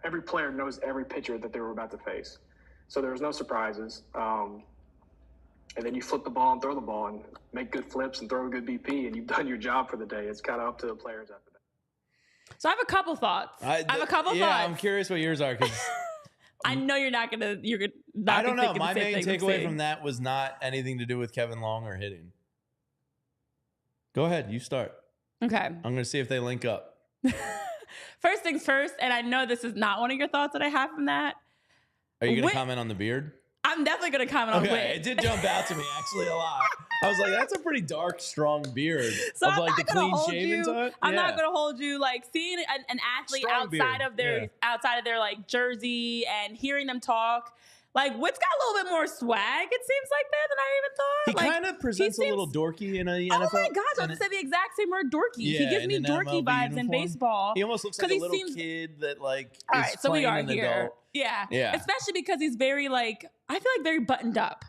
Every player knows every pitcher that they were about to face. So there was no surprises. And then you flip the ball and throw the ball and make good flips and throw a good BP, and you've done your job for the day. It's kind of up to the players after that. So I have a couple thoughts. I have a couple thoughts. Yeah, I'm curious what yours are, because I know you're not gonna. I don't know. My main takeaway from that was not anything to do with Kevin Long or hitting. Go ahead, you start. Okay. I'm gonna see if they link up. First things first, and I know this is not one of your thoughts that I have from that. Are you gonna comment on the beard? I'm definitely gonna comment on Whit. It did jump out to me actually a lot. I was like, that's a pretty dark, strong beard. So of like the clean shaven type. I'm not gonna hold you. Like seeing an athlete Strong outside beard. of their like jersey and hearing them talk. Like Whit's got a little bit more swag, it seems like, there than I even thought. He like, kind of presents a little dorky in a NFL. Oh my gosh, I was said the exact same word, dorky. Yeah, he gives me dorky MLB vibes uniform. in baseball. He almost looks like a little kid that like all is right, so we are an here. adult. Yeah. Especially because he's very like, I feel like very buttoned up.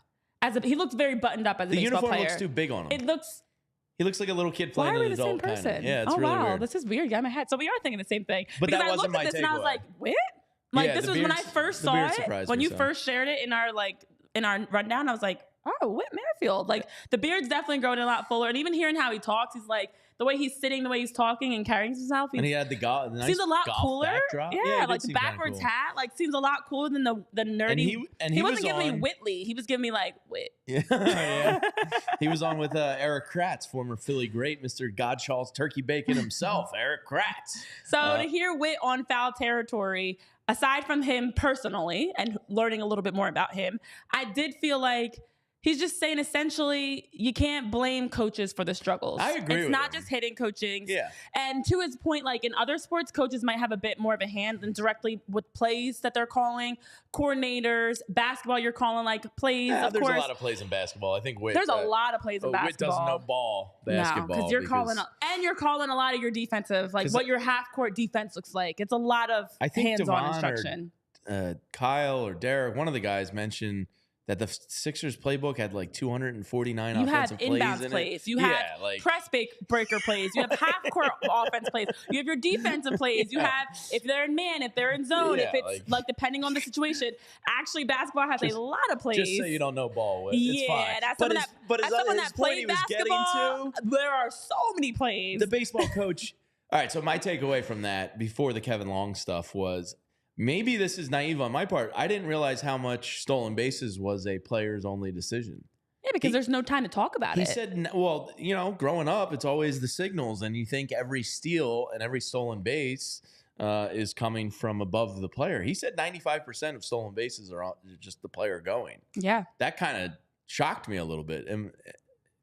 He looks very buttoned up as a baseball player. The uniform looks too big on him. He looks like a little kid playing an adult kind of. Yeah, it's really weird. This is weird. Got in my head. So we are thinking the same thing. But because that wasn't my takeaway. And I was like, Whit? Like this was when I first saw it. When you first shared it in our rundown, I was like, oh, Whit Merrifield. Like the beard's definitely growing a lot fuller. And even hearing how he talks, he's like the way he's sitting, the way he's talking and carrying himself. And he had the nice seems a lot golf cooler. Backdrop. Yeah, like the backwards hat, like seems a lot cooler than the nerdy. And he wasn't giving me Whitley. He was giving me like Whit. Yeah. He was on with Eric Kratz, former Philly great, Mr. Godshall's turkey bacon himself, Eric Kratz. So to hear Whit on foul territory, aside from him personally and learning a little bit more about him, I did feel like he's just saying essentially you can't blame coaches for the struggles. I agree with It's not him. just hitting coaching. Yeah. And to his point, like in other sports, coaches might have a bit more of a hand than directly with plays that they're calling. Coordinators, basketball, you're calling like plays. Yeah, of there's course. a lot of plays in basketball. I think Whit. There's a lot of plays in basketball. Whit doesn't know basketball. No, because you're calling a lot of your defensive, like what your half court defense looks like. It's a lot of hands-on instruction. Kyle or Derek, one of the guys mentioned that the Sixers playbook had like 249 offensive plays in it. You have inbound plays. You have press breaker plays. You have half-court offense plays. You have your defensive plays. You have if they're in man, if they're in zone, if it's like depending on the situation. Actually, basketball has a lot of plays. Just so you don't know ball with. It's fine. That's someone that played basketball. There are so many plays. The baseball coach. All right, so my takeaway from that before the Kevin Long stuff was, maybe this is naive on my part. I didn't realize how much stolen bases was a player's only decision. Yeah, because there's no time to talk about it. He said, well, growing up, it's always the signals, and you think every steal and every stolen base is coming from above the player. He said 95% of stolen bases are just the player going. Yeah. That kind of shocked me a little bit. And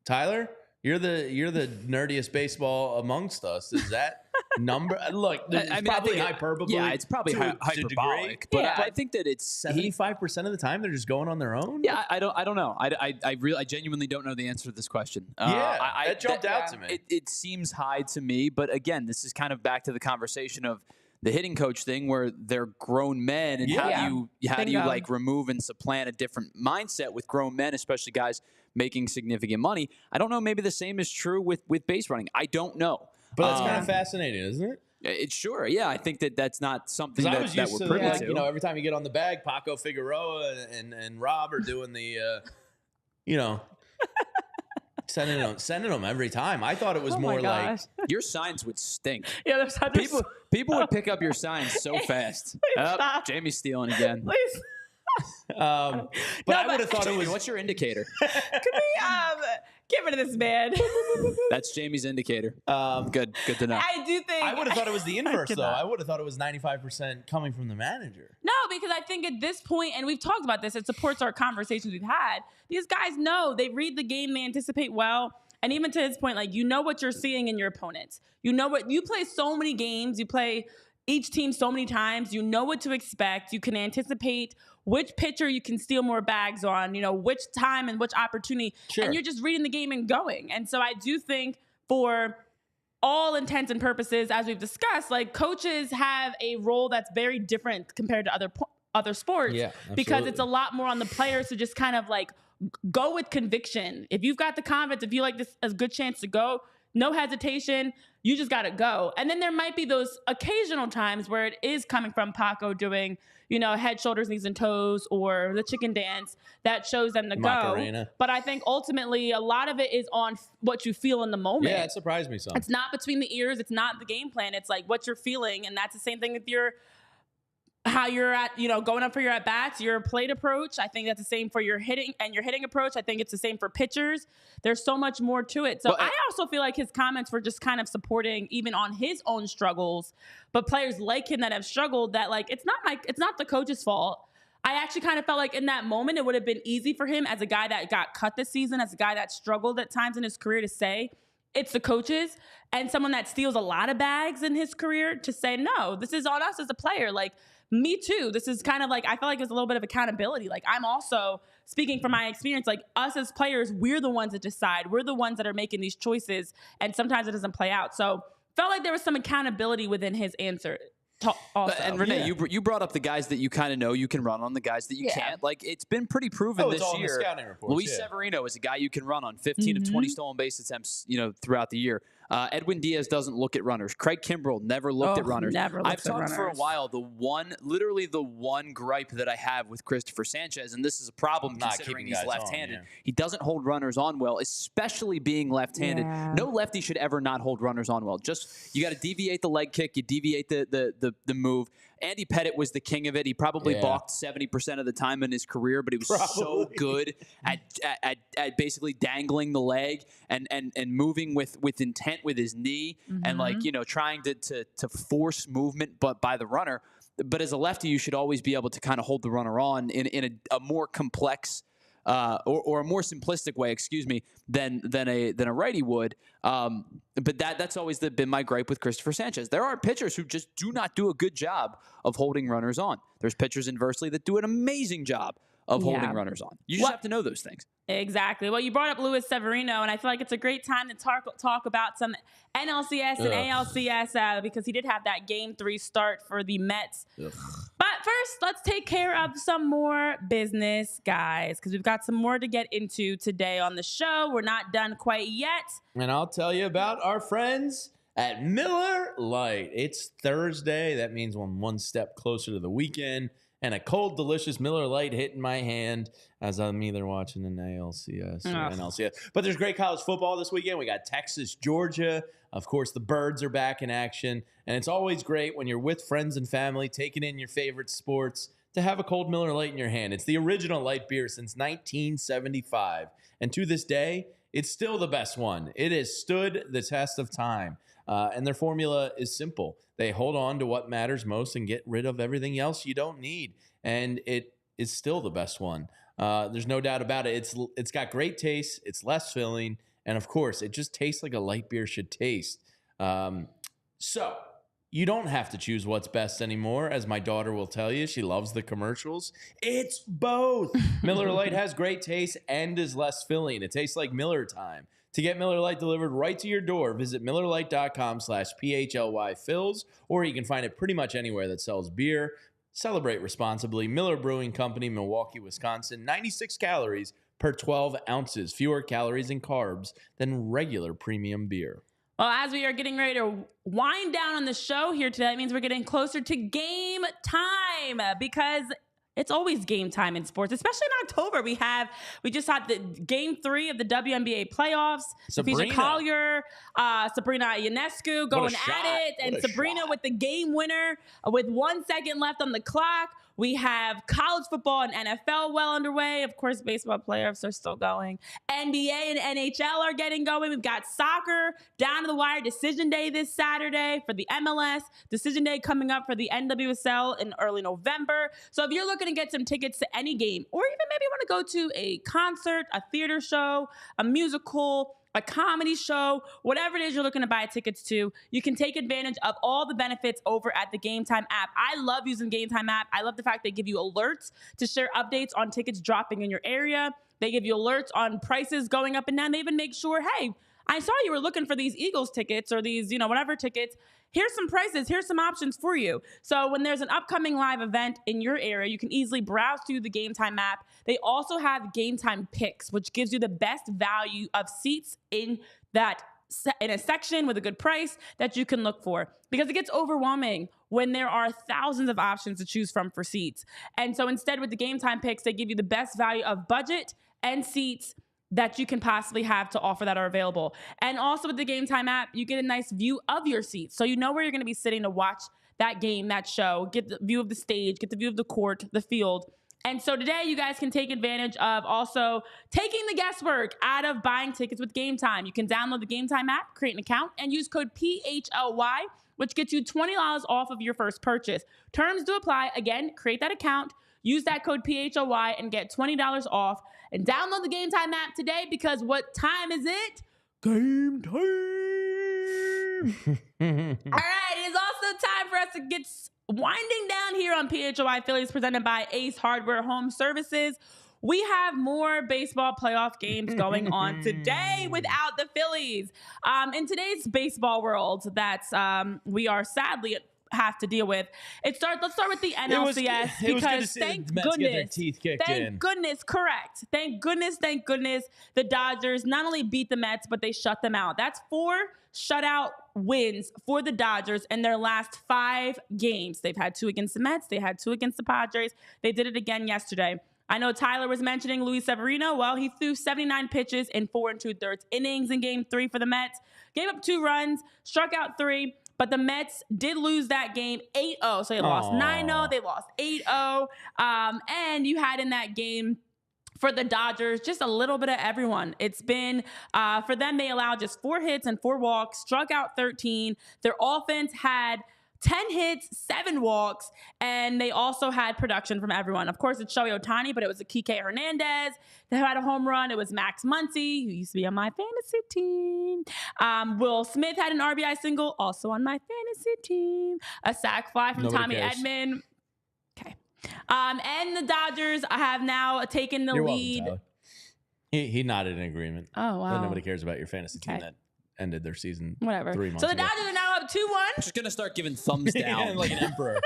Tyler, you're the nerdiest baseball amongst us. Is that number? Look, it's probably hyperbole. Yeah, it's probably hyperbolic. But I think that it's 75% of the time they're just going on their own. Yeah, I don't know. I genuinely don't know the answer to this question. That jumped out to me. It seems high to me, but again, this is kind of back to the conversation of the hitting coach thing, where they're grown men, and how do you like remove and supplant a different mindset with grown men, especially guys making significant money. I don't know. Maybe the same is true with base running. I don't know. But that's kind of fascinating, isn't it? It's sure. Yeah, I think that's not something that we're privy to. You know, every time you get on the bag, Paco Figueroa and Rob are doing the, sending them every time. I thought it was more like your signs would stink. Yeah, people would pick up your signs so fast. Stop. Jamie's stealing again. Please. But I would have thought it was. What's your indicator? Can we get rid of this man? That's Jamie's indicator. Good to know. I do think I would have thought it was the inverse, though. I would have thought it was 95% coming from the manager. No, because I think at this point, and we've talked about this, it supports our conversations we've had. These guys know, they read the game, they anticipate well. And even to his point, like, you know what you're seeing in your opponents. You know what you play so many games, you play each team so many times, you know what to expect. You can anticipate which pitcher you can steal more bags on, which time and which opportunity. Sure. And you're just reading the game and going. And so I do think for all intents and purposes, as we've discussed, like, coaches have a role that's very different compared to other sports. Yeah, because it's a lot more on the players to just kind of like go with conviction. If you've got the confidence, if you like this a good chance to go, no hesitation, you just got to go. And then there might be those occasional times where it is coming from Paco doing, head, shoulders, knees, and toes, or the chicken dance that shows them to Macarena. go. But I think ultimately a lot of it is on what you feel in the moment. Yeah, it surprised me some. It's not between the ears. It's not the game plan. It's like what you're feeling. And that's the same thing with how you're at, going up for your at-bats, your plate approach. I think that's the same for your hitting approach. I think it's the same for pitchers. There's so much more to it. So I also feel like his comments were just kind of supporting even on his own struggles, but players like him that have struggled, that like, it's not the coach's fault. I actually kind of felt like in that moment, it would have been easy for him as a guy that got cut this season, as a guy that struggled at times in his career, to say it's the coaches, and someone that steals a lot of bags in his career to say, no, this is on us as a player. Like, me too. This is kind of like, I feel like it's a little bit of accountability. Like, I'm also speaking from my experience, like, us as players, we're the ones that decide. We're the ones that are making these choices, and sometimes it doesn't play out. So felt like there was some accountability within his answer. Also. And Renee, you brought up the guys that you kind of know you can run on, the guys that you can't. Like, it's been pretty proven this year. In the scouting reports, Luis Severino is a guy you can run on, 15 of 20 stolen base attempts, throughout the year. Edwin Diaz doesn't look at runners. Craig Kimbrell never looked at runners. I've talked for a while. Literally the one gripe that I have with Christopher Sanchez, and this is a problem considering he's left-handed. He doesn't hold runners on well, especially being left-handed. Yeah. No lefty should ever not hold runners on well. Just, you got to deviate the leg kick, you deviate the move. Andy Pettitte was the king of it. He probably balked 70% of the time in his career, but he was so good at basically dangling the leg and moving with intent with his knee, and like, trying to force movement but by the runner. But as a lefty, you should always be able to kind of hold the runner on in a more complex or a more simplistic way, than a righty would. But that's always been my gripe with Christopher Sanchez. There are pitchers who just do not do a good job of holding runners on. There's pitchers inversely that do an amazing job of holding runners on. You just have to know those things. Exactly. Well, you brought up Luis Severino, and I feel like it's a great time to talk about some NLCS and ALCS because he did have that Game 3 start for the Mets. Ugh. But first, let's take care of some more business, guys, because we've got some more to get into today on the show. We're not done quite yet. And I'll tell you about our friends at Miller Lite. It's Thursday. That means I'm one step closer to the weekend. And a cold, delicious Miller Lite hit in my hand as I'm either watching an ALCS or NLCS. But there's great college football this weekend. We got Texas, Georgia. Of course, the Birds are back in action. And it's always great when you're with friends and family, taking in your favorite sports, to have a cold Miller Lite in your hand. It's the original light beer since 1975. And to this day, it's still the best one. It has stood the test of time. And their formula is simple. They hold on to what matters most and get rid of everything else you don't need. And it is still the best one. There's no doubt about it. It's got great taste. It's less filling. And of course, it just tastes like a light beer should taste. So you don't have to choose what's best anymore, as my daughter will tell you. She loves the commercials. It's both. Miller Lite has great taste and is less filling. It tastes like Miller time. To get Miller Lite delivered right to your door, visit MillerLite.com/PHLY-Fills, or you can find it pretty much anywhere that sells beer. Celebrate responsibly. Miller Brewing Company, Milwaukee, Wisconsin. 96 calories per 12 ounces. Fewer calories and carbs than regular premium beer. Well, as we are getting ready to wind down on the show here today, that means we're getting closer to game time, because it's always game time in sports, especially in October. We just had the game 3 of the WNBA playoffs. Sabrina Collier, Sabrina Ionescu going at it, and Sabrina with the game winner with 1 second left on the clock. We have college football and NFL well underway. Of course, baseball playoffs are still going. NBA and NHL are getting going. We've got soccer down to the wire. Decision day this Saturday for the MLS. Decision day coming up for the NWSL in early November. So if you're looking to get some tickets to any game, or even maybe want to go to a concert, a theater show, a musical, a comedy show, whatever it is you're looking to buy tickets to, you can take advantage of all the benefits over at the Game Time app. I love using Game Time app. I love the fact they give you alerts to share updates on tickets dropping in your area. They give you alerts on prices going up and down. They even make sure, hey, I saw you were looking for these Eagles tickets or these, whatever tickets. Here's some prices. Here's some options for you. So when there's an upcoming live event in your area, you can easily browse through the Game Time app. They also have Game Time Picks, which gives you the best value of seats in a section with a good price that you can look for, because it gets overwhelming when there are thousands of options to choose from for seats. And so instead, with the Game Time Picks, they give you the best value of budget and seats that you can possibly have to offer that are available. And also with the Game Time app, you get a nice view of your seats. So you know where you're going to be sitting to watch that game, that show, get the view of the stage, get the view of the court, the field. And so today you guys can take advantage of also taking the guesswork out of buying tickets with Game Time. You can download the Game Time app, create an account, and use code PHLY, which gets you $20 off of your first purchase. Terms do apply. Again, create that account, use that code PHLY, and get $20 off. And download the Game Time app today, because what time is it? Game time! All right, it is also time for us to get winding down here on PHLY Phillies, presented by Ace Hardware Home Services. We have more baseball playoff games going on today without the Phillies. In today's baseball world that we are sadly have to deal with. Let's start with the NLCS, because thank goodness, get their teeth kicked in. Correct. Thank goodness, the Dodgers not only beat the Mets, but they shut them out. That's 4 shutout wins for the Dodgers in their last 5 games. They've had 2 against the Mets. They had 2 against the Padres. They did it again yesterday. I know Tyler was mentioning Luis Severino. Well, he threw 79 pitches in 4 2/3 innings in game 3 for the Mets. Gave up 2 runs, struck out 3. But the Mets did lose that game 8-0. So they lost 9-0. They lost 8-0. And you had in that game for the Dodgers just a little bit of everyone. It's been, for them, they allowed just 4 hits and 4 walks, struck out 13. Their offense had 10 hits, 7 walks, and they also had production from everyone. Of course, it's Shohei Ohtani, but it was a Kike Hernandez that had a home run. It was Max Muncy, who used to be on my fantasy team. Will Smith had an RBI single, also on my fantasy team. A sac fly from Tommy Edman. Okay. And the Dodgers have now taken the lead. Welcome, he nodded in agreement. Oh, wow. But nobody cares about your fantasy team that ended their season 3 months So the ago. Dodgers are now up 2-1. I'm just going to start giving thumbs down like an emperor.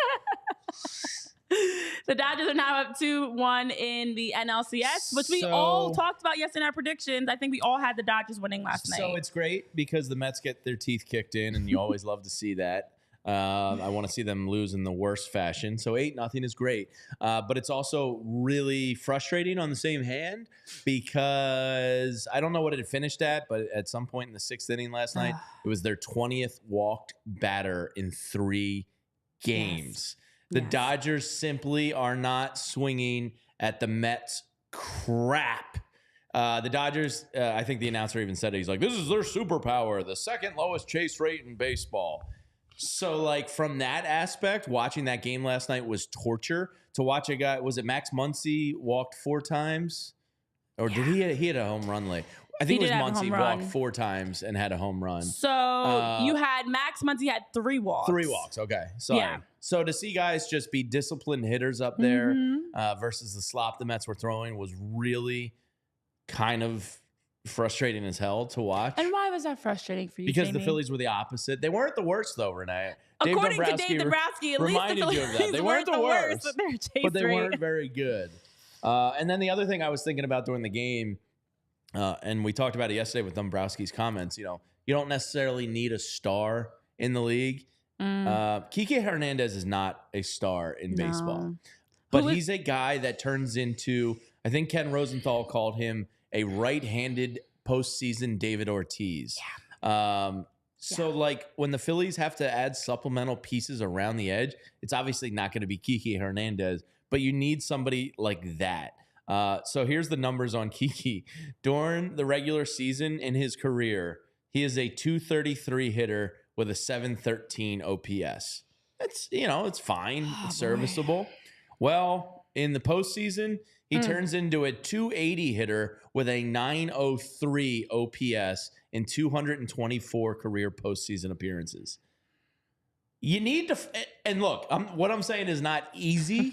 The Dodgers are now up 2-1 in the NLCS, which we all talked about yesterday in our predictions. I think we all had the Dodgers winning last night. So it's great because the Mets get their teeth kicked in, and you always love to see that. I want to see them lose in the worst fashion. So 8-0 is great. But it's also really frustrating on the same hand, because I don't know what it had finished at, but at some point in the 6th inning last night, it was their 20th walked batter in 3 games. The Dodgers simply are not swinging at the Mets crap. The Dodgers, I think the announcer even said it. He's like, this is their superpower, the second lowest chase rate in baseball. So, like, from that aspect, watching that game last night was torture. To watch a guy, was it Max Muncy walked 4 times? Or did he had a home run late? I think it was Muncy walked 4 times and had a home run. So you had Max Muncy had 3 walks. 3 walks, okay. Sorry. Yeah. So to see guys just be disciplined hitters up there versus the slop the Mets were throwing was really kind of frustrating as hell to watch. And why was that frustrating for you, Because Jamie? the Phillies were the opposite. They weren't the worst, though, Renee. According to Dave Dombrowski, at least the Phillies they weren't the worst, but they rate. weren't very good. And then the other thing I was thinking about during the game, and we talked about it yesterday with Dombrowski's comments, you don't necessarily need a star in the league. Kike Hernandez is not a star in baseball, but he's a guy that turns into, I think Ken Rosenthal called him a right-handed postseason David Ortiz. So, like, when the Phillies have to add supplemental pieces around the edge, it's obviously not going to be Kike Hernandez, but you need somebody like that. So here's the numbers on Kike. During the regular season in his career, he is a .233 hitter with a .713 OPS. That's, it's fine. It's serviceable. Well, in the postseason, he turns into a .280 hitter with a .903 OPS in 224 career postseason appearances. You need to, and look, what I'm saying is not easy.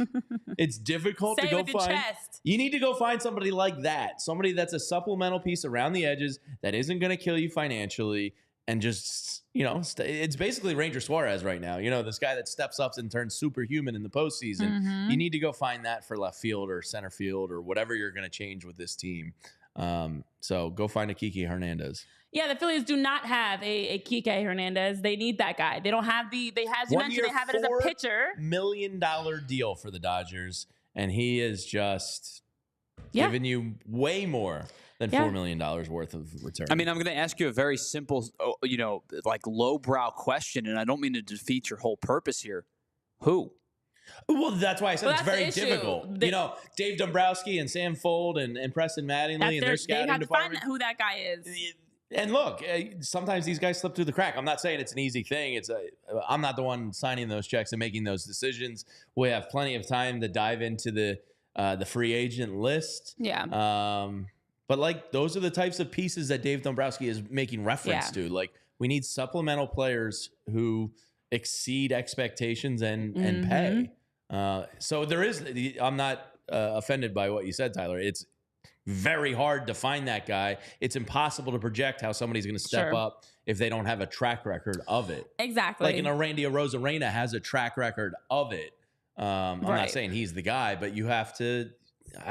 It's difficult to go find. You need to go find somebody like that, somebody that's a supplemental piece around the edges that isn't going to kill you financially, and just, it's basically Ranger Suarez right now. This guy that steps up and turns superhuman in the postseason. You need to go find that for left field or center field or whatever you're going to change with this team. So go find a Kike Hernandez. Yeah, the Phillies do not have a Kike Hernandez. They need that guy. They don't have as you mentioned, they have it as a pitcher. $4 million deal for the Dodgers, and he is just giving you way more than $4 million worth of return. I mean, I'm going to ask you a very simple, like lowbrow question, and I don't mean to defeat your whole purpose here. Who? Well, that's why I said it's very difficult. Dave Dombrowski and Sam Fold and Preston Mattingly and their scouting they have department. to find who that guy is. And look, sometimes these guys slip through the crack. I'm not saying it's an easy thing. I'm not the one signing those checks and making those decisions. We have plenty of time to dive into the free agent list. Yeah. But like those are the types of pieces that Dave Dombrowski is making reference to. Like we need supplemental players who exceed expectations and pay. So there is. I'm not offended by what you said, Tyler. It's very hard to find that guy. It's impossible to project how somebody's going to step up if they don't have a track record of it. Exactly. Like an Randy Arozarena has a track record of it. I'm not saying he's the guy, but you have to.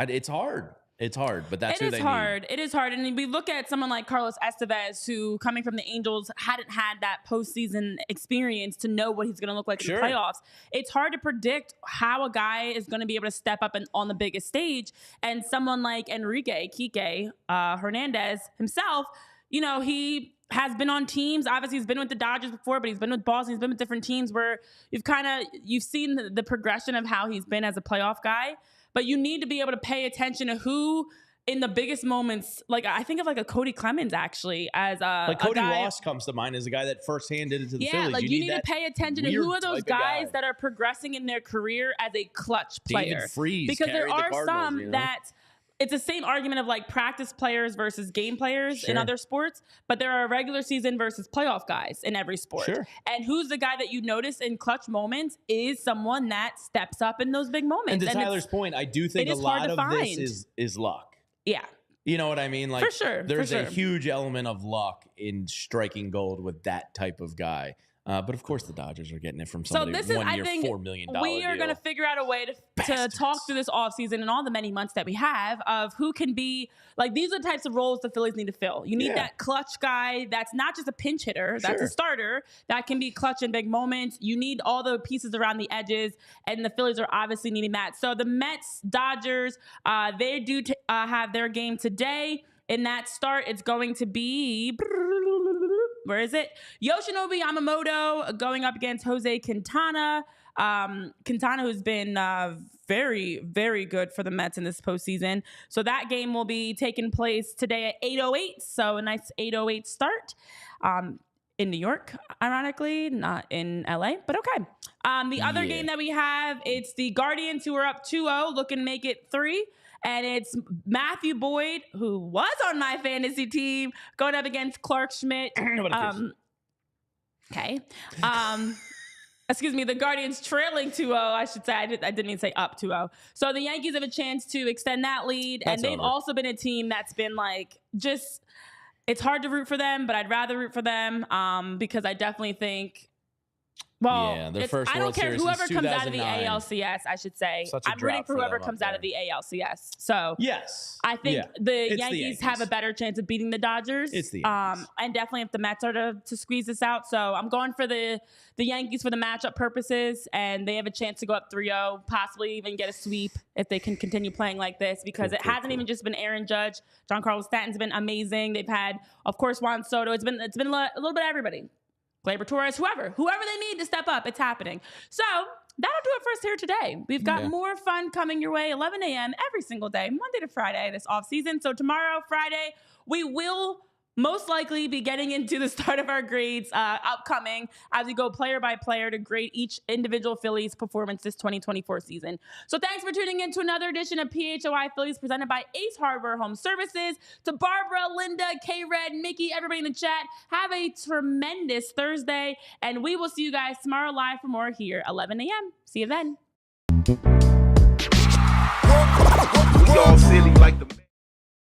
It's hard. It's hard, but that's who they need. It is hard. And we look at someone like Carlos Estevez, who coming from the Angels hadn't had that postseason experience to know what he's going to look like in the playoffs. It's hard to predict how a guy is going to be able to step up on the biggest stage. And someone like Kike Hernandez himself, he has been on teams. Obviously, he's been with the Dodgers before, but he's been with Boston. He's been with different teams where you've seen the progression of how he's been as a playoff guy. But you need to be able to pay attention to who in the biggest moments, like I think of like a Cody Clemens actually as Cody Ross comes to mind as a guy that firsthand did it to the Phillies. Like you need to pay attention to who are those guys that are progressing in their career as a clutch player. David Freese, because there are some that it's the same argument of like practice players versus game players in other sports, but there are regular season versus playoff guys in every sport. And who's the guy that you notice in clutch moments is someone that steps up in those big moments. And to Tyler's point, I do think a lot of this is luck. Yeah. You know what I mean? Like for sure. There's a huge element of luck in striking gold with that type of guy. But of course, the Dodgers are getting it from somebody. So this is, I think, $4 million we are going to figure out a way to talk through this offseason and all the many months that we have of who can be like these are the types of roles the Phillies need to fill. You need that clutch guy that's not just a pinch hitter, that's a starter that can be clutch in big moments. You need all the pieces around the edges, and the Phillies are obviously needing that. So the Mets, Dodgers, they do have their game today. In that start, it's going to be. Where is it? Yoshinobu Yamamoto going up against Jose Quintana. Quintana, who's been very, very good for the Mets in this postseason. So that game will be taking place today at 8:08. So a nice 8:08 start. In New York, ironically, not in LA, but okay. The other game that we have, it's the Guardians, who are up 2-0, looking to make it 3. And it's Matthew Boyd, who was on my fantasy team, going up against Clark Schmidt. Okay. Excuse me, the Guardians trailing 2-0, I should say. I didn't even say up 2-0. So the Yankees have a chance to extend that lead. And they've also been a team that's been like, just, it's hard to root for them, but I'd rather root for them because I definitely think, well, their first I don't World care Series whoever since comes out of the 2009. ALCS, I should say. Such a I'm rooting drought for for whoever them comes up out of the ALCS. So Yes. I think It's the the Yankees have a Yankees. better chance of beating the Dodgers. It's the Yankees. And definitely if the Mets are to squeeze this out. So I'm going for the Yankees for the matchup purposes, and they have a chance to go up 3-0, possibly even get a sweep if they can continue playing like this, because it hasn't even just been Aaron Judge. Giancarlo Stanton's been amazing. They've had, of course, Juan Soto. It's been a little bit of everybody. Gleyber Torres, whoever they need to step up, it's happening. So that'll do it for us here today. We've got more fun coming your way, 11 a.m. every single day, Monday to Friday this off season. So tomorrow, Friday, we will most likely be getting into the start of our grades upcoming as we go player by player to grade each individual Phillies performance this 2024 season. So thanks for tuning in to another edition of PHLY Phillies presented by Ace Hardware Home Services. To Barbara, Linda, K-Red, Mickey, everybody in the chat, have a tremendous Thursday, and we will see you guys tomorrow live for more here, 11 a.m. See you then. We all silly like the